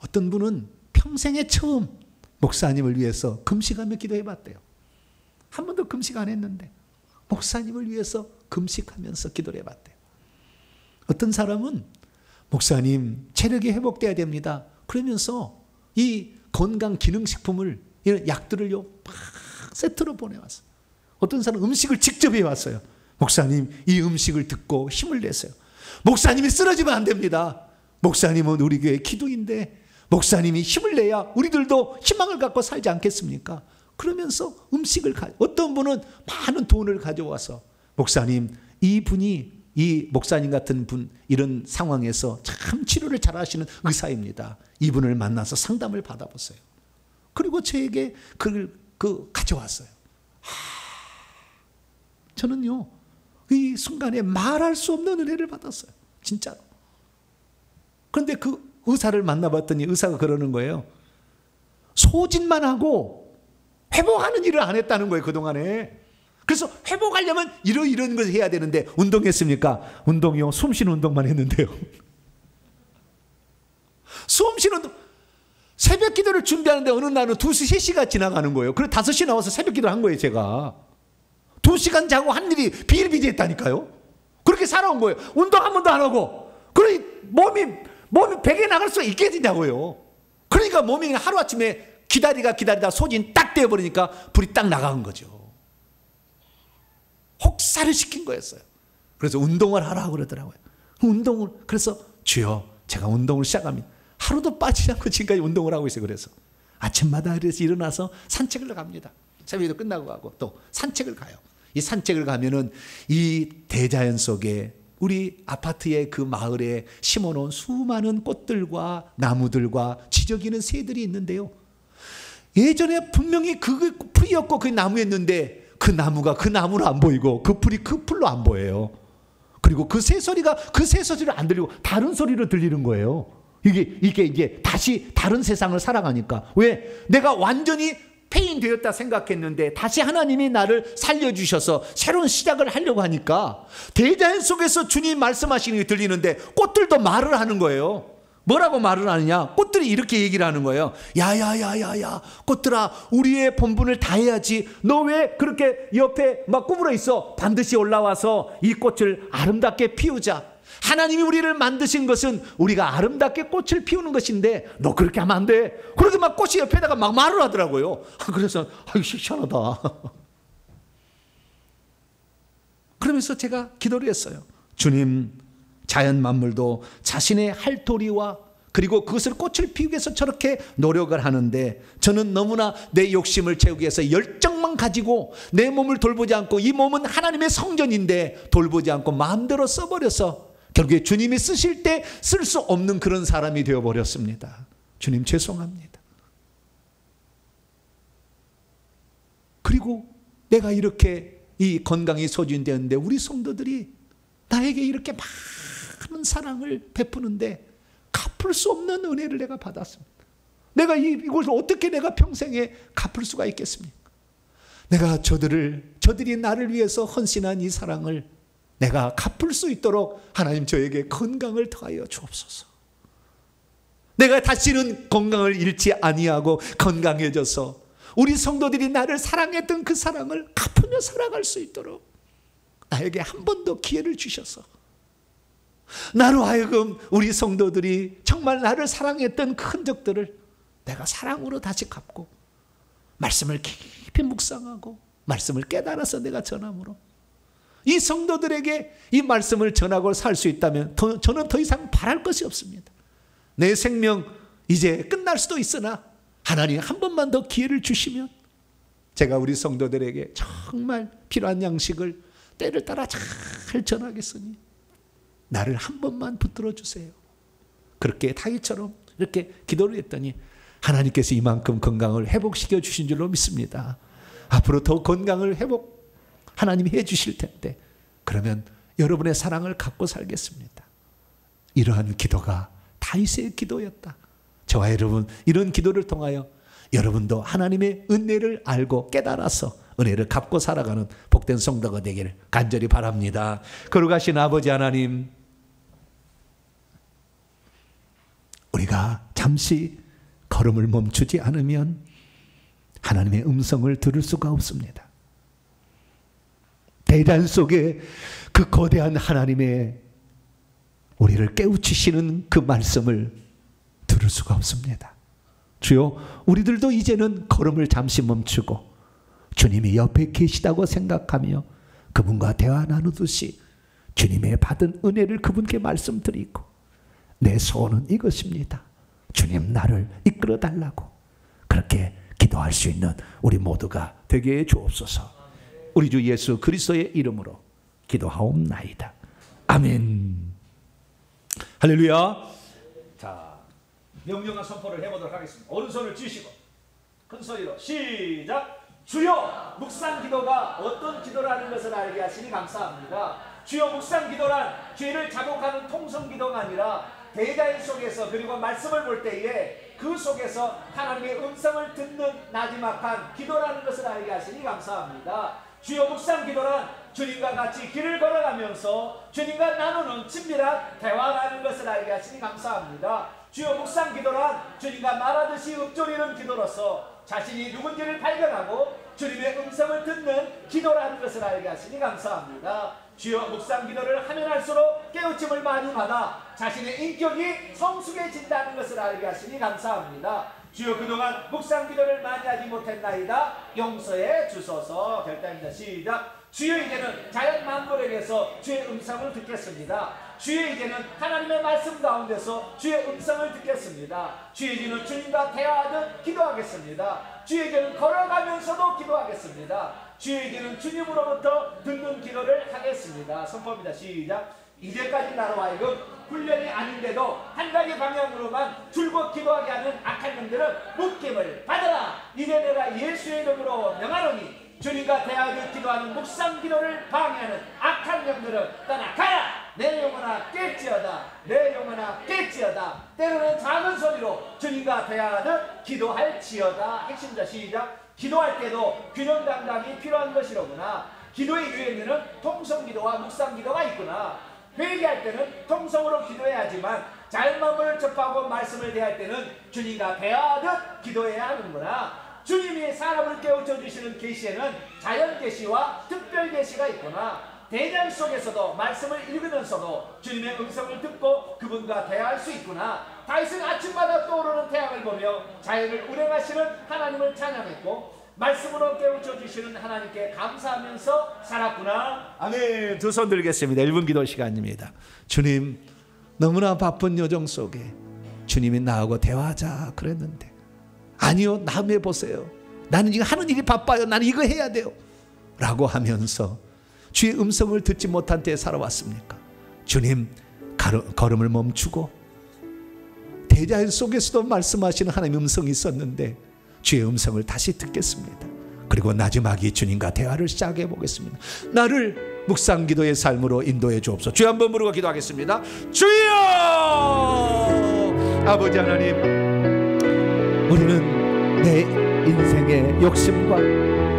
어떤 분은 평생에 처음 목사님을 위해서 금식하며 기도해 봤대요. 한 번도 금식 안 했는데 목사님을 위해서 금식하면서 기도를 해봤대요. 어떤 사람은 목사님 체력이 회복돼야 됩니다. 그러면서 이 건강기능식품을 이런 약들을요 막 세트로 보내왔어요. 어떤 사람은 음식을 직접 해왔어요. 목사님 이 음식을 듣고 힘을 내세요. 목사님이 쓰러지면 안 됩니다. 목사님은 우리 교회 기둥인데 목사님이 힘을 내야 우리들도 희망을 갖고 살지 않겠습니까? 그러면서 음식을 어떤 분은 많은 돈을 가져와서 목사님 이 목사님 같은 분 이런 상황에서 참 치료를 잘하시는 의사입니다. 이분을 만나서 상담을 받아보세요. 그리고 저에게 그걸 가져왔어요. 저는요 이 순간에 말할 수 없는 은혜를 받았어요. 진짜로. 그런데 그 의사를 만나봤더니 의사가 그러는 거예요. 소진만 하고 회복하는 일을 안 했다는 거예요. 그동안에 그래서 회복하려면 이런 것을 해야 되는데, 운동했습니까? 운동이요? 숨쉬는 운동만 했는데요. 숨쉬는 운동. 새벽 기도를 준비하는데 어느 날은 2시, 3시가 지나가는 거예요. 그래서 5시 나와서 새벽 기도를 한 거예요, 제가. 2시간 자고 한 일이 비일비재했다니까요. 그렇게 살아온 거예요. 운동 한 번도 안 하고. 그러니 몸이 베개 나갈 수가 있겠냐고요. 그러니까 몸이 하루아침에 기다리다 소진 딱 떼어버리니까 불이 딱 나간 거죠. 혹사를 시킨 거였어요. 그래서 운동을 하라고 그러더라고요. 그래서 주여, 제가 운동을 시작합니다. 하루도 빠지지 않고 지금까지 운동을 하고 있어요. 그래서 아침마다 그래서 일어나서 산책을 갑니다. 새벽에도 끝나고 가고 또 산책을 가요. 이 산책을 가면은 이 대자연 속에 우리 아파트의 그 마을에 심어놓은 수많은 꽃들과 나무들과 지저귀는 새들이 있는데요. 예전에 분명히 그 풀이었고 그 나무였는데 그 나무가 그 나무로 안 보이고 그 풀이 그 풀로 안 보여요. 그리고 그 새 소리가 그 새 소리를 안 들리고 다른 소리로 들리는 거예요. 이게 다시 다른 세상을 살아가니까. 왜? 내가 완전히 폐인되었다 생각했는데 다시 하나님이 나를 살려주셔서 새로운 시작을 하려고 하니까 대자연 속에서 주님 말씀하시는 게 들리는데 꽃들도 말을 하는 거예요. 뭐라고 말을 하느냐? 꽃들이 이렇게 얘기를 하는 거예요. 야야야야야, 꽃들아, 우리의 본분을 다해야지. 너 왜 그렇게 옆에 막 구부러 있어? 반드시 올라와서 이 꽃을 아름답게 피우자. 하나님이 우리를 만드신 것은 우리가 아름답게 꽃을 피우는 것인데 너 그렇게 하면 안 돼. 그렇게 막 꽃이 옆에다가 막 말을 하더라고요. 그래서 아유, 시원하다. 그러면서 제가 기도를 했어요. 주님, 자연 만물도 자신의 할도리와 그리고 그것을 꽃을 피우기 위해서 저렇게 노력을 하는데 저는 너무나 내 욕심을 채우기 위해서 열정만 가지고 내 몸을 돌보지 않고, 이 몸은 하나님의 성전인데 돌보지 않고 마음대로 써버려서 결국에 주님이 쓰실 때 쓸 수 없는 그런 사람이 되어버렸습니다. 주님 죄송합니다. 그리고 내가 이렇게 이 건강이 소진되었는데 우리 성도들이 나에게 이렇게 많은 사랑을 베푸는데 갚을 수 없는 은혜를 내가 받았습니다. 내가 이것을 어떻게 내가 평생에 갚을 수가 있겠습니까? 내가 저들이 나를 위해서 헌신한 이 사랑을 내가 갚을 수 있도록 하나님 저에게 건강을 더하여 주옵소서. 내가 다시는 건강을 잃지 아니하고 건강해져서 우리 성도들이 나를 사랑했던 그 사랑을 갚으며 살아갈 수 있도록 나에게 한 번 더 기회를 주셔서 나로 하여금 우리 성도들이 정말 나를 사랑했던 그 흔적들을 내가 사랑으로 다시 갚고 말씀을 깊이 묵상하고 말씀을 깨달아서 내가 전함으로 이 성도들에게 이 말씀을 전하고 살 수 있다면 저는 더 이상 바랄 것이 없습니다. 내 생명 이제 끝날 수도 있으나 하나님 한 번만 더 기회를 주시면 제가 우리 성도들에게 정말 필요한 양식을 때를 따라 잘 전하겠으니 나를 한 번만 붙들어 주세요. 그렇게 다윗처럼 이렇게 기도를 했더니 하나님께서 이만큼 건강을 회복시켜 주신 줄로 믿습니다. 앞으로 더 건강을 하나님이 해 주실 텐데 그러면 여러분의 사랑을 갖고 살겠습니다. 이러한 기도가 다윗의 기도였다. 저와 여러분 이런 기도를 통하여 여러분도 하나님의 은혜를 알고 깨달아서 은혜를 갚고 살아가는 복된 성도가 되기를 간절히 바랍니다. 거룩하신 아버지 하나님, 우리가 잠시 걸음을 멈추지 않으면 하나님의 음성을 들을 수가 없습니다. 대자연 속에 그 거대한 하나님의 우리를 깨우치시는 그 말씀을 들을 수가 없습니다. 주여, 우리들도 이제는 걸음을 잠시 멈추고 주님이 옆에 계시다고 생각하며 그분과 대화 나누듯이 주님의 받은 은혜를 그분께 말씀드리고 내 소원은 이것입니다. 주님 나를 이끌어 달라고 그렇게 기도할 수 있는 우리 모두가 되게 해 주옵소서. 우리 주 예수 그리스도의 이름으로 기도하옵나이다. 아멘. 할렐루야. 자, 명령한 선포를 해보도록 하겠습니다. 오른손을 쥐시고 큰 소리로 시작. 주여, 묵상 기도가 어떤 기도라는 것을 알게 하시니 감사합니다. 주여, 묵상 기도란 죄를 자복하는 통성 기도가 아니라 대자연 속에서 그리고 말씀을 볼 때에 그 속에서 하나님의 음성을 듣는 나지막한 기도라는 것을 알게 하시니 감사합니다. 주여 묵상 기도란 주님과 같이 길을 걸어가면서 주님과 나누는 친밀한 대화가 하는 것을 알게 하시니 감사합니다. 주여 묵상 기도란 주님과 말하듯이 읊조리는 기도로서 자신이 누군지를 발견하고 주님의 음성을 듣는 기도라는 것을 알게 하시니 감사합니다. 주여 묵상 기도를 하면 할수록 깨우침을 많이 받아 자신의 인격이 성숙해진다는 것을 알게 하시니 감사합니다. 주여 그동안 묵상 기도를 많이 하지 못했나이다. 용서해 주소서. 결단입니다. 시작. 주여 이제는 자연 만물에게서 주의 음성을 듣겠습니다. 주여 이제는 하나님의 말씀 가운데서 주의 음성을 듣겠습니다. 주여 이제는 주님과 대화하듯 기도하겠습니다. 주여 이제는 걸어가면서도 기도하겠습니다. 주여 이제는 주님으로부터 듣는 기도를 하겠습니다. 선포입니다. 시작. 이제까지 나로 하여금 훈련이 아닌데도 한 가지 방향으로만 줄곧 기도하게 하는 악한 영들은 묶임을 받아라. 이제 내가 예수의 이름으로 명하노니 주님과 대하듯 기도하는 묵상 기도를 방해하는 악한 영들은 떠나가라. 내 영혼아 깰지어다. 내 영혼아 깰지어다. 때로는 작은 소리로 주님과 대하듯 기도할지어다. 핵심자 시작. 기도할 때도 균형 감각이 필요한 것이로구나. 기도의 유형에는 통성기도와 묵상기도가 있구나. 회개할 때는 통성으로 기도해야 하지만 잘못을 접하고 말씀을 대할 때는 주님과 대하듯 기도해야 하는구나. 주님이 사람을 깨우쳐 주시는 계시에는 자연 계시와 특별 계시가 있구나. 대장 속에서도 말씀을 읽으면서도 주님의 음성을 듣고 그분과 대화할 수 있구나. 다윗은 아침마다 떠오르는 태양을 보며 자연을 운행하시는 하나님을 찬양했고 말씀으로 깨우쳐 주시는 하나님께 감사하면서 살았구나. 아멘. 두 손 들겠습니다. 1분 기도 시간입니다. 주님, 너무나 바쁜 여정 속에 주님이 나하고 대화하자 그랬는데 아니요, 남해 보세요. 나는 지금 하는 일이 바빠요. 나는 이거 해야 돼요 라고 하면서 주의 음성을 듣지 못한 때에 살아왔습니까? 주님, 걸음을 멈추고 대자연 속에서도 말씀하시는 하나님의 음성이 있었는데 주의 음성을 다시 듣겠습니다. 그리고 나지막이 주님과 대화를 시작해 보겠습니다. 나를 묵상기도의 삶으로 인도해 주옵소서. 주여 한번 부르고 기도하겠습니다. 주여! 아버지 하나님, 우리는 내 인생의 욕심과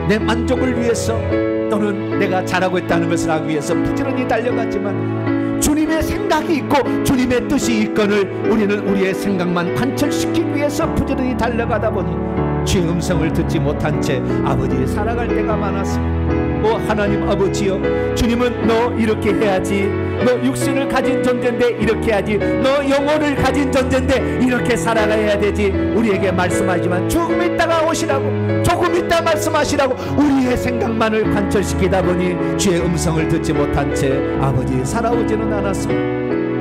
내 만족을 위해서 또는 내가 잘하고 있다는 것을 하기 위해서 부지런히 달려갔지만 주님의 생각이 있고 주님의 뜻이 있건을 우리는 우리의 생각만 관철시키기 위해서 부지런히 달려가다 보니 주의 음성을 듣지 못한 채 아버지 살아갈 때가 많았습니다. 오 하나님 아버지여, 주님은 너 이렇게 해야지, 너 육신을 가진 존재인데 이렇게 해야지, 너 영혼을 가진 존재인데 이렇게 살아가야 되지 우리에게 말씀하지만 조금 있다가 오시라고, 조금 있다 말씀하시라고 우리의 생각만을 관철시키다 보니 주의 음성을 듣지 못한 채 아버지 살아오지는 않았습니다.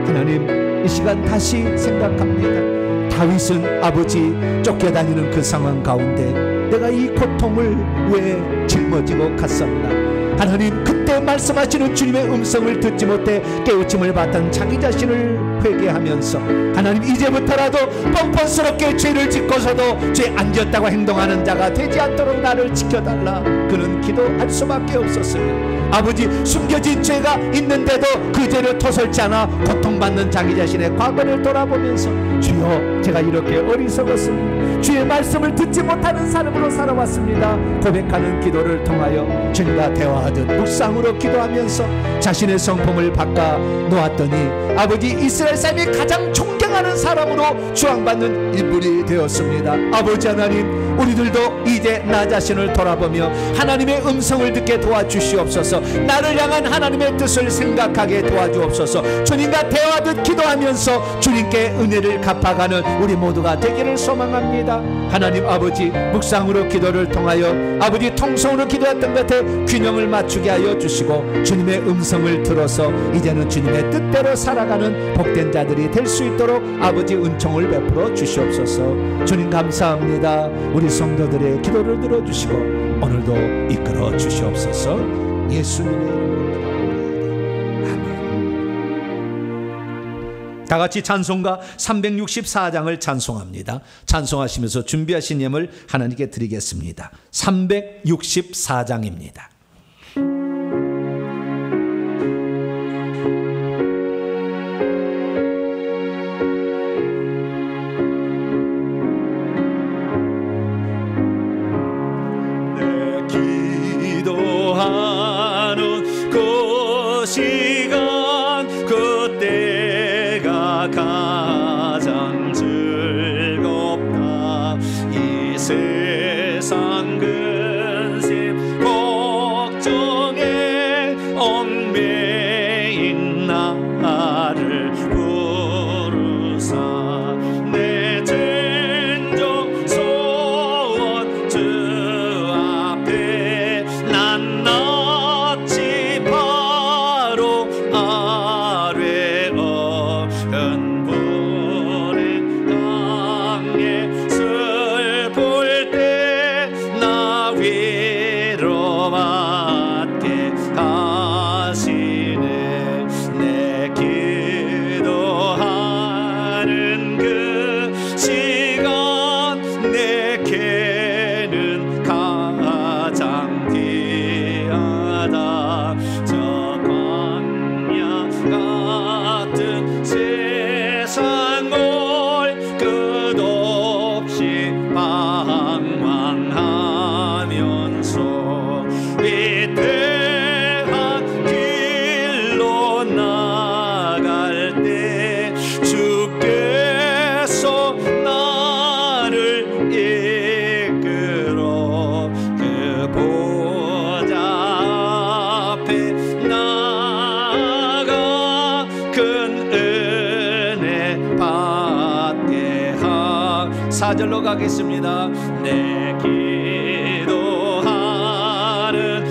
하나님, 이 시간 다시 생각합니다. 다윗은 아버지 쫓겨다니는 그 상황 가운데 내가 이 고통을 왜 짊어지고 갔었나. 하나님, 그때 말씀하시는 주님의 음성을 듣지 못해 깨우침을 받던 자기 자신을 회개하면서 하나님, 이제부터라도 뻔뻔스럽게 죄를 짓고서도 죄 안 지었다고 행동하는 자가 되지 않도록 나를 지켜달라. 그는 기도할 수밖에 없었습니다. 아버지, 숨겨진 죄가 있는데도 그 죄를 토설지 않아 고통받는 자기 자신의 과거를 돌아보면서 주여, 제가 이렇게 어리석었습니다. 주의 말씀을 듣지 못하는 사람으로 살아왔습니다. 고백하는 기도를 통하여 주님과 대화하듯 묵상으로 기도하면서 자신의 성품을 바꿔 놓았더니 아버지, 이스라엘 사람이 가장 존경하는 사람으로 추앙받는 인물이 되었습니다. 아버지 하나님, 우리들도 이제 나 자신을 돌아보며 하나님의 음성을 듣게 도와주시옵소서. 나를 향한 하나님의 뜻을 생각하게 도와주옵소서. 주님과 대화하듯 기도하면서 주님께 은혜를 갚아가는 우리 모두가 되기를 소망합니다. 하나님 아버지, 묵상으로 기도를 통하여 아버지 통성으로 기도했던 것에 균형을 맞추게 하여 주시고 주님의 음성을 들어서 이제는 주님의 뜻대로 살아가는 복된 자들이 될 수 있도록 아버지 은총을 베풀어 주시옵소서. 주님 감사합니다. 우리 성도들의 기도를 들어주시고 오늘도 이끌어 주시옵소서. 예수님의 이름으로 아멘. 다 같이 찬송가 364장을 찬송합니다. 찬송하시면서 준비하신 예물 하나님께 드리겠습니다. 364장입니다. 4절로 가겠습니다. 내 기도하는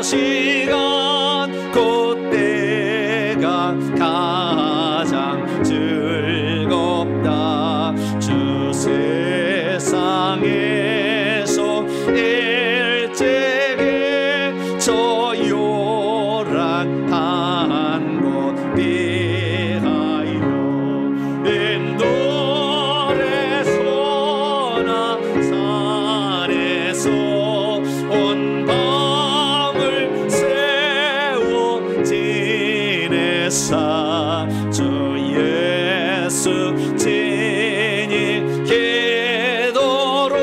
시간 그때가 가장 즐겁다. 주 세상에서 일찍이 저 요란한 곳 비하여 인도에서나 산에서 온 밤을 세워 지내사 주 예수 친히 기도로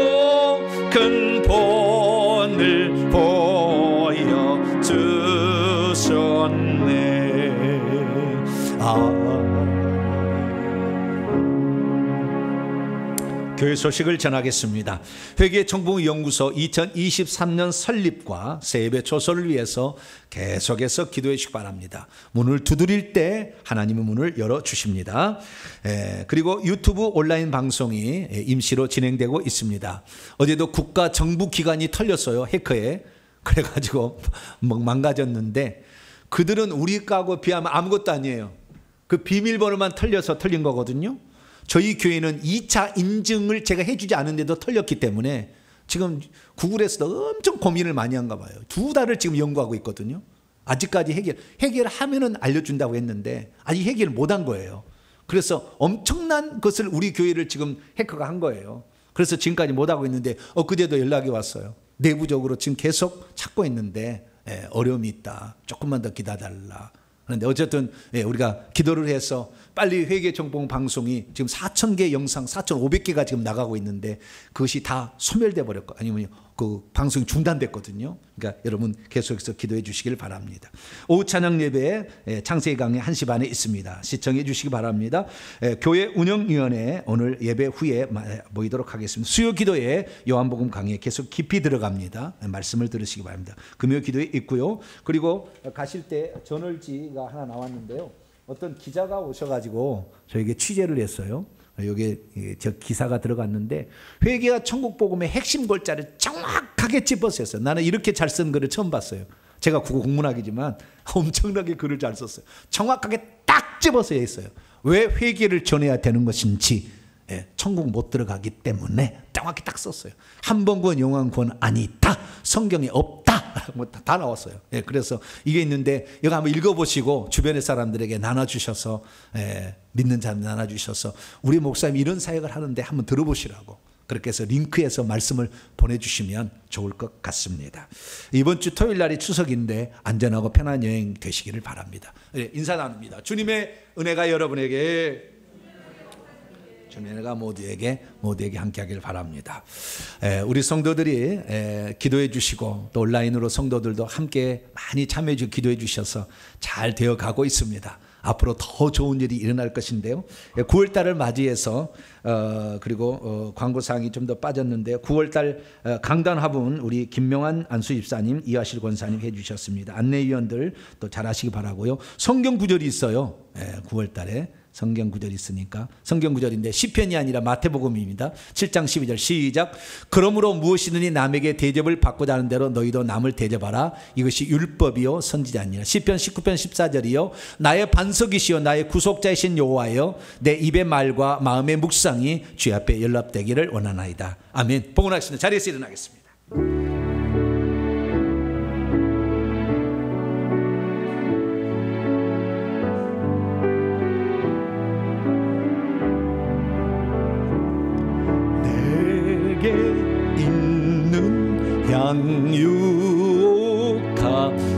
큰 본을 보여주셨네. 교회 소식을 전하겠습니다. 회계 정보 연구소 2023년 설립과 새예배 초소를 위해서 계속해서 기도해 주시기 바랍니다. 문을 두드릴 때 하나님의 문을 열어주십니다. 그리고 유튜브 온라인 방송이 임시로 진행되고 있습니다. 어제도 국가 정부 기관이 털렸어요. 해커에. 그래가지고 망가졌는데 그들은 우리 거하고 비하면 아무것도 아니에요. 그 비밀번호만 털려서 털린 거거든요. 저희 교회는 2차 인증을 제가 해주지 않은데도 털렸기 때문에 지금 구글에서도 엄청 고민을 많이 한가 봐요. 2달을 지금 연구하고 있거든요. 아직까지 해결하면은 알려준다고 했는데 아직 해결을 못한 거예요. 그래서 엄청난 것을 우리 교회를 지금 해커가 한 거예요. 그래서 지금까지 못하고 있는데 그제도 연락이 왔어요. 내부적으로 지금 계속 찾고 있는데 어려움이 있다. 조금만 더 기다려달라. 그런데 어쨌든 우리가 기도를 해서 빨리 회개 정보 방송이 지금 4,000개 영상 4,500개가 지금 나가고 있는데 그것이 다 소멸돼 버렸고 아니면 그 방송이 중단됐거든요. 그러니까 여러분 계속해서 기도해 주시길 바랍니다. 오후 찬양 예배에 창세기 강의 1시 반에 있습니다. 시청해 주시기 바랍니다. 교회 운영위원회 오늘 예배 후에 모이도록 하겠습니다. 수요 기도에 요한복음 강의에 계속 깊이 들어갑니다. 말씀을 들으시기 바랍니다. 금요 기도에 있고요. 그리고 가실 때 저널지가 하나 나왔는데요. 어떤 기자가 오셔가지고 저에게 취재를 했어요. 여기에 저 기사가 들어갔는데 회개와 천국복음의 핵심 골자를 정확하게 짚어서 했어요. 나는 이렇게 잘 쓴 글을 처음 봤어요. 제가 국어 국문학이지만 엄청나게 글을 잘 썼어요. 정확하게 딱 집어서 했어요. 왜 회개를 전해야 되는 것인지, 천국 못 들어가기 때문에 정확히 딱 썼어요. 한 번 구원 영원 구원 아니다. 성경에 없다. 다 나왔어요. 그래서 이게 있는데 이거 한번 읽어보시고 주변의 사람들에게 나눠주셔서 믿는 사람 나눠주셔서 우리 목사님이 이런 사역을 하는데 한번 들어보시라고 그렇게 해서 링크해서 말씀을 보내주시면 좋을 것 같습니다. 이번 주 토요일 날이 추석인데 안전하고 편한 여행 되시기를 바랍니다. 인사 나눕니다. 주님의 은혜가 여러분에게 은혜가 모두에게 함께하길 바랍니다. 우리 성도들이 기도해 주시고 또 온라인으로 성도들도 함께 많이 참여해 주시고 기도해 주셔서 잘 되어가고 있습니다. 앞으로 더 좋은 일이 일어날 것인데요. 9월 달을 맞이해서 그리고 광고사항이 좀 더 빠졌는데요. 9월 달 강단 화분 우리 김명환 안수 집사님, 이하실 권사님 해 주셨습니다. 안내위원들 또 잘 하시기 바라고요. 성경 구절이 있어요. 9월 달에 성경 구절이 있으니까 성경 구절인데 시편이 아니라 마태복음입니다. 7장 12절 시작. 그러므로 무엇이든지 남에게 대접을 받고자 하는 대로 너희도 남을 대접하라. 이것이 율법이요 선지자니라. 시편 19편 14절이요 나의 반석이시요 나의 구속자이신 여호와여 내 입의 말과 마음의 묵상이 주의 앞에 연락되기를 원하나이다. 아멘. 복원하겠습니다. 자리에서 일어나겠습니다. 있는 양육가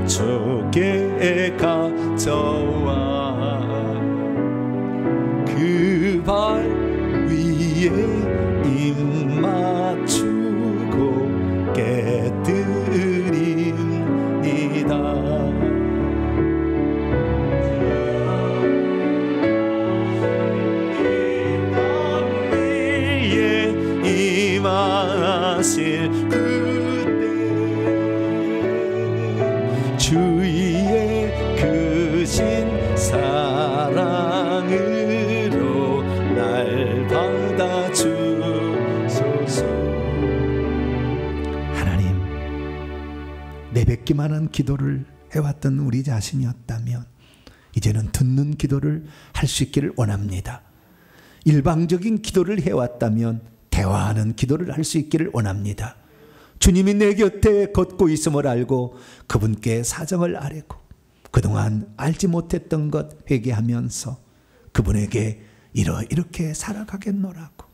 저게 가져와 그 발 위에 입 맞추고 깨뜨립니다. 임하실 그때 주의 크신 사랑으로 날 받아주 듣기만 한 기도를 해왔던 우리 자신이었다면 이제는 듣는 기도를 할 수 있기를 원합니다. 일방적인 기도를 해왔다면 대화하는 기도를 할 수 있기를 원합니다. 주님이 내 곁에 걷고 있음을 알고 그분께 사정을 아뢰고 그동안 알지 못했던 것 회개하면서 그분에게 이렇게 살아가겠노라고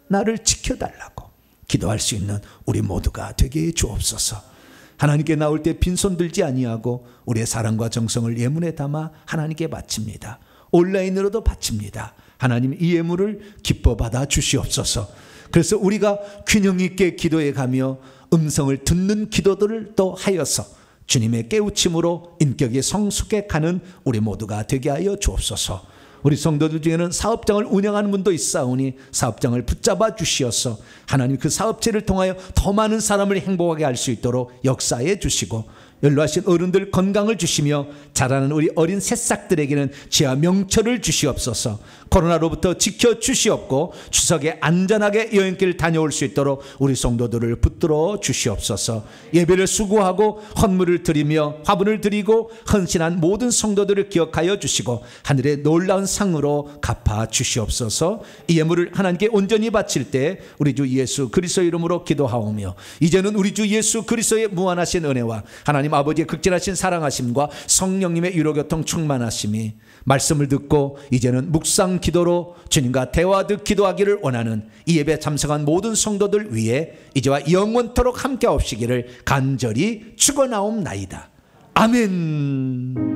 나를 지켜달라고 기도할 수 있는 우리 모두가 되게 해 주옵소서. 하나님께 나올 때 빈손 들지 아니하고 우리의 사랑과 정성을 예물에 담아 하나님께 바칩니다. 온라인으로도 바칩니다. 하나님 이 예물을 기뻐 받아 주시옵소서. 그래서 우리가 균형 있게 기도해 가며 음성을 듣는 기도들을 또 하여서 주님의 깨우침으로 인격이 성숙해 가는 우리 모두가 되게 하여 주옵소서. 우리 성도들 중에는 사업장을 운영하는 분도 있사오니 사업장을 붙잡아 주시어서 하나님 그 사업체를 통하여 더 많은 사람을 행복하게 할 수 있도록 역사해 주시고 연로하신 어른들 건강을 주시며 자라는 우리 어린 새싹들에게는 지혜와 명철을 주시옵소서. 코로나로부터 지켜주시옵고 추석에 안전하게 여행길 다녀올 수 있도록 우리 성도들을 붙들어 주시옵소서. 예배를 수고하고 헌물을 드리며 화분을 드리고 헌신한 모든 성도들을 기억하여 주시고 하늘의 놀라운 상으로 갚아 주시옵소서. 이 예물을 하나님께 온전히 바칠 때 우리 주 예수 그리스도의 이름으로 기도하오며 이제는 우리 주 예수 그리스도의 무한하신 은혜와 하나님 아버지의 극진하신 사랑하심과 성령님의 유로교통 충만하심이 말씀을 듣고 이제는 묵상 기도로 주님과 대화하듯 기도하기를 원하는 이 예배에 참석한 모든 성도들 위해 이제와 영원토록 함께 하옵시기를 간절히 축원하옵나이다. 아멘.